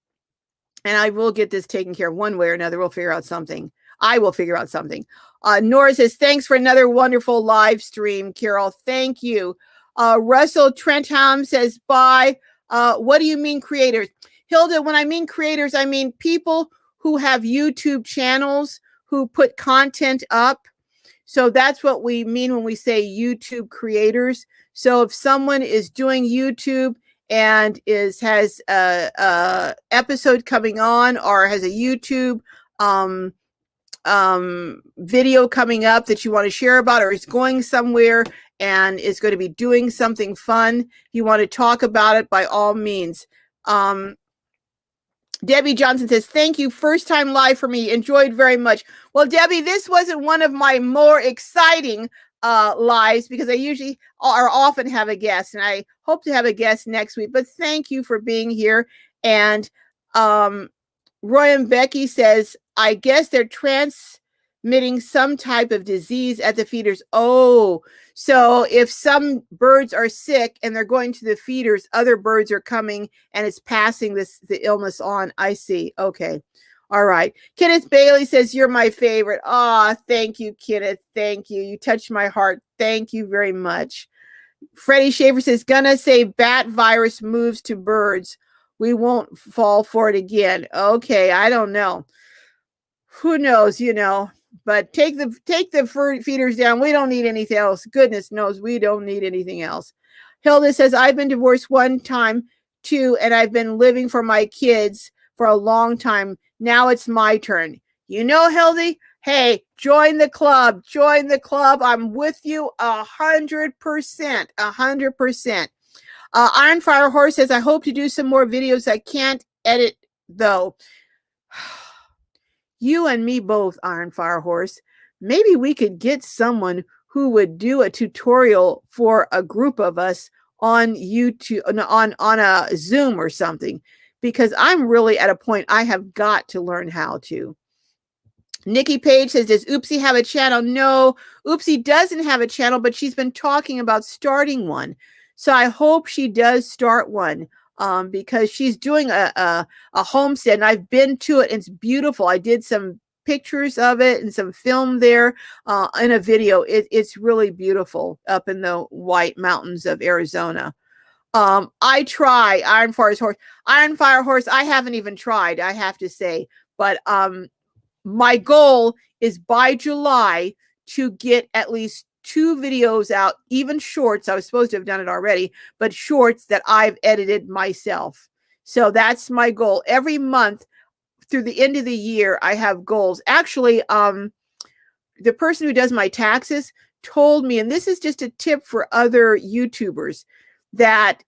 And I will get this taken care of one way or another. We'll figure out something. I will figure out something. Nora says, thanks for another wonderful live stream, Carol. Thank you. Russell Trentham says, bye. What do you mean creators? Hilda, when I mean creators, I mean people who have YouTube channels who put content up. So that's what we mean when we say YouTube creators. So if someone is doing YouTube and has a episode coming on, or has a YouTube video coming up that you want to share about, or is going somewhere and is going to be doing something fun, you want to talk about it, by all means. Debbie Johnson says, thank you. First time live for me. Enjoyed very much. Well, Debbie, this wasn't one of my more exciting lives, because I usually or often have a guest, and I hope to have a guest next week. But thank you for being here. And Roy and Becky says, I guess they're transmitting some type of disease at the feeders. Oh, so if some birds are sick and they're going to the feeders, other birds are coming and it's passing the illness on. I see. Okay. All right. Kenneth Bailey says, you're my favorite. Thank you, Kenneth. Thank you. You touched my heart. Thank you very much. Freddie Schaefer says, gonna say bat virus moves to birds. We won't fall for it again. Okay. I don't know. Who knows, but take the feeders down. We don't need anything else. Goodness knows we don't need anything else. Hilda says, I've been divorced 1 time too, and I've been living for my kids for a long time. Now it's my turn. Hildy, hey, join the club. Join the club. I'm with you 100%. 100%. Iron Fire Horse says, I hope to do some more videos. I can't edit, though. You and me both, Iron Fire Horse. Maybe we could get someone who would do a tutorial for a group of us on YouTube, on a Zoom or something, because I'm really at a point I have got to learn how to. Nikki Page says, does Oopsie have a channel? No, Oopsie doesn't have a channel, but she's been talking about starting one. So I hope she does start one, because she's doing a homestead, and I've been to it, and it's beautiful. I did some pictures of it and some film there in a video. It's really beautiful up in the White Mountains of Arizona. I try Iron Fire Horse. I haven't even tried, I have to say, but my goal is by July to get at least 2 videos out, even shorts. I was supposed to have done it already, but shorts that I've edited myself. So that's my goal. Every month through the end of the year, I have goals. Actually, the person who does my taxes told me, and this is just a tip for other YouTubers, that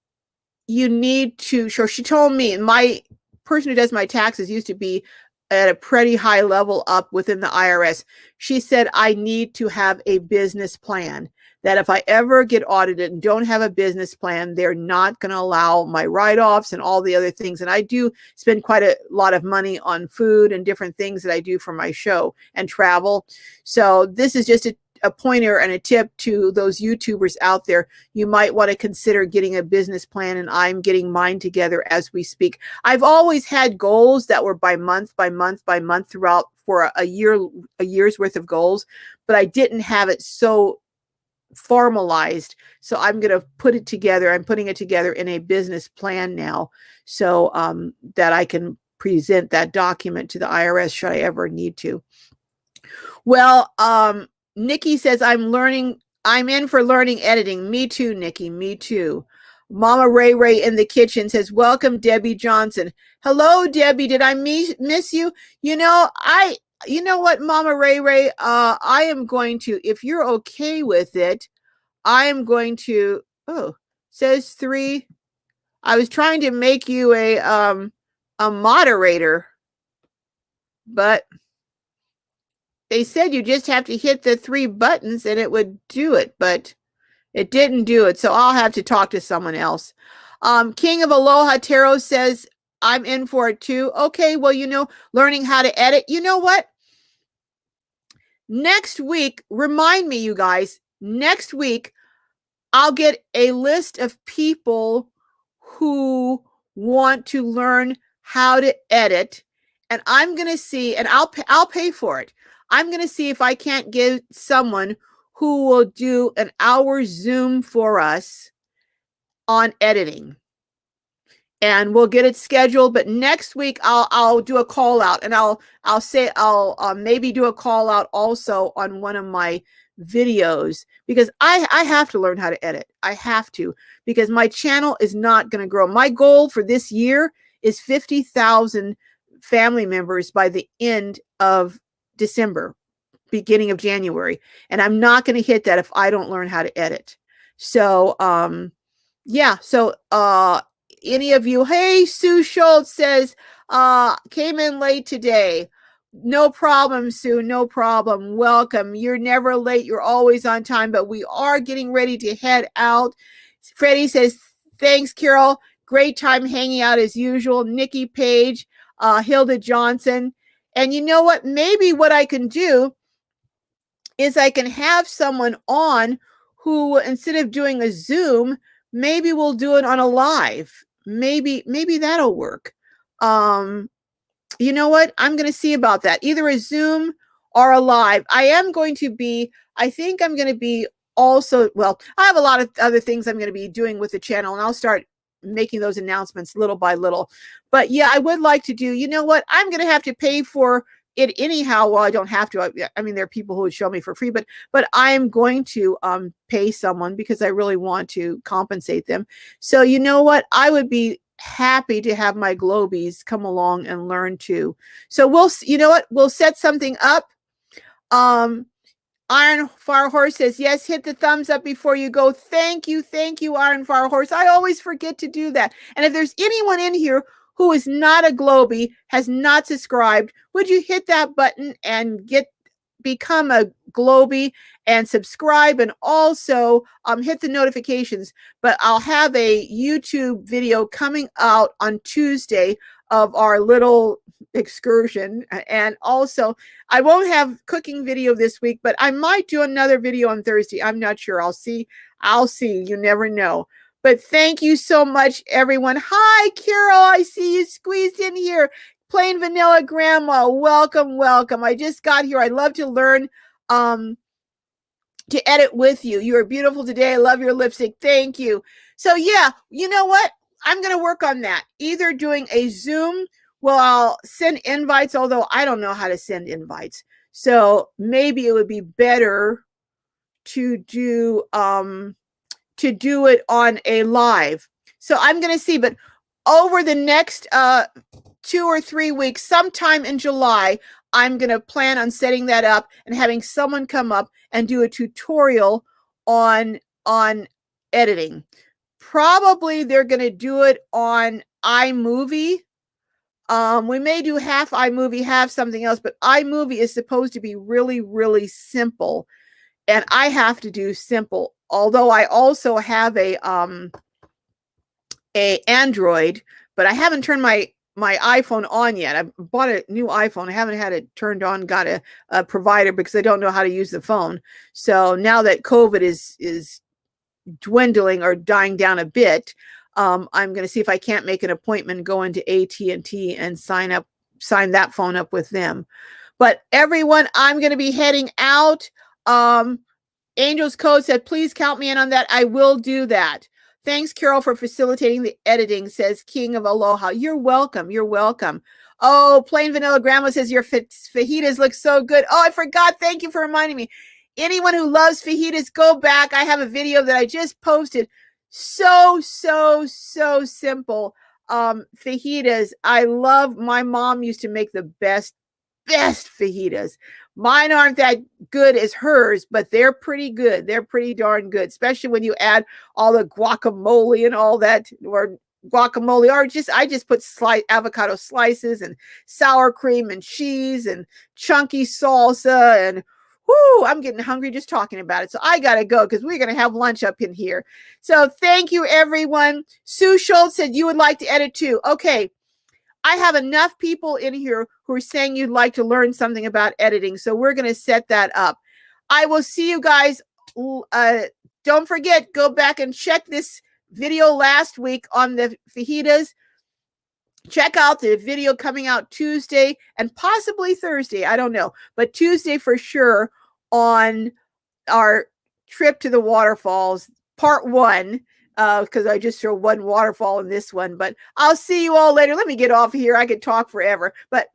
you need to, she told me, my person who does my taxes used to be at a pretty high level up within the IRS. She said, I need to have a business plan, that if I ever get audited and don't have a business plan, they're not going to allow my write-offs and all the other things. And I do spend quite a lot of money on food and different things that I do for my show and travel. So this is just a pointer and a tip to those YouTubers out there. You might want to consider getting a business plan, and I'm getting mine together as we speak. I've always had goals that were by month throughout for a year's worth of goals, but I didn't have it so formalized. So I'm going to put it together. I'm putting it together in a business plan now, so that I can present that document to the IRS should I ever need to. Well, Nikki says, I'm in for learning editing. Me too, Nikki, me too. Mama Ray Ray in the kitchen says, welcome, Debbie Johnson. Hello, Debbie. Did I miss you? You know what, Mama Ray Ray, I am going to, if you're okay with it, I am going to, says 3. I was trying to make you a moderator, but they said you just have to hit the 3 buttons and it would do it, but it didn't do it. So I'll have to talk to someone else. King of Aloha Tarot says, I'm in for it too. Okay, well, learning how to edit. You know what? Next week, remind me, you guys, next week, I'll get a list of people who want to learn how to edit, and I'm going to see, and I'll pay for it. I'm going to see if I can't get someone who will do an hour Zoom for us on editing, and we'll get it scheduled. But next week I'll do a call out, and I'll maybe do a call out also on one of my videos, because I have to learn how to edit. I have to, because my channel is not going to grow. My goal for this year is 50,000 family members by the end of December, beginning of January. And I'm not going to hit that if I don't learn how to edit. So, yeah. So, any of you, hey, Sue Schultz says, came in late today. No problem, Sue. No problem. Welcome. You're never late. You're always on time, but we are getting ready to head out. Freddie says, thanks, Carol. Great time hanging out as usual. Nikki Page, Hilda Johnson. And you know what? Maybe what I can do is I can have someone on who, instead of doing a Zoom, maybe we'll do it on a live. Maybe that'll work. You know what? I'm going to see about that. Either a Zoom or a live. I think I'm going to be also, well, I have a lot of other things I'm going to be doing with the channel, and I'll start making those announcements little by little. But yeah, I would like to do, you know what? I'm going to have to pay for it anyhow. Well, I don't have to. I mean, there are people who would show me for free, but I'm going to pay someone, because I really want to compensate them. So you know what? I would be happy to have my Glowbies come along and learn too. So you know what? We'll set something up. Iron Fire Horse says, yes, hit the thumbs up before you go. Thank you, Iron Fire Horse. I always forget to do that. And if there's anyone in here who is not a Glowbie, has not subscribed, would you hit that button and become a Glowbie and subscribe, and also hit the notifications. But I'll have a YouTube video coming out on Tuesday of our little excursion. And also, I won't have cooking video this week, but I might do another video on Thursday. I'm not sure. I'll see. You never know. But thank you so much, everyone. Hi, Carol. I see you squeezed in here. Plain Vanilla Grandma. Welcome, welcome. I just got here. I love to learn to edit with you. You are beautiful today. I love your lipstick. Thank you. So yeah, you know what? I'm going to work on that. Either doing a Zoom. Well, I'll send invites, although I don't know how to send invites. So maybe it would be better to do it on a live. So I'm going to see, but over the next 2 or 3 weeks, sometime in July, I'm going to plan on setting that up and having someone come up and do a tutorial on editing. Probably they're going to do it on iMovie. We may do half iMovie, half something else, but iMovie is supposed to be really, really simple. And I have to do simple, although I also have a Android, but I haven't turned my iPhone on yet. I bought a new iPhone. I haven't had it turned on, got a provider because I don't know how to use the phone. So now that COVID is dwindling or dying down a bit, I'm going to see if I can't make an appointment, go into AT&T and sign that phone up with them. But everyone, I'm going to be heading out. Angel's Code said, please count me in on that. I will do that. Thanks, Carol, for facilitating the editing, says King of Aloha. You're welcome. You're welcome. Oh, Plain Vanilla Grandma says your fajitas look so good. Oh, I forgot. Thank you for reminding me. Anyone who loves fajitas, go back. I have a video that I just posted. So simple. Fajitas. I love, my mom used to make the best fajitas. Mine aren't that good as hers, but they're pretty good. They're pretty darn good, especially when you add all the guacamole and all that, or guacamole, or I just put avocado slices and sour cream and cheese and chunky salsa, and whoo, I'm getting hungry just talking about it. So I got to go because we're going to have lunch up in here. So thank you, everyone. Sue Schultz said you would like to edit too. Okay. I have enough people in here who are saying you'd like to learn something about editing. So we're going to set that up. I will see you guys. Don't forget, go back and check this video last week on the fajitas. Check out the video coming out Tuesday and possibly Thursday. I don't know, but Tuesday for sure on our trip to the waterfalls, part 1. Because I just throw one waterfall in this one, but I'll see you all later. Let me get off of here. I could talk forever, but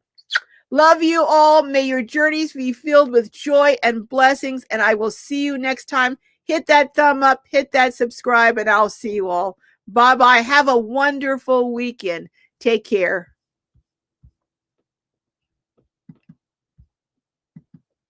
love you all. May your journeys be filled with joy and blessings, and I will see you next time. Hit that thumb up, hit that subscribe, and I'll see you all. Bye-bye. Have a wonderful weekend. Take care.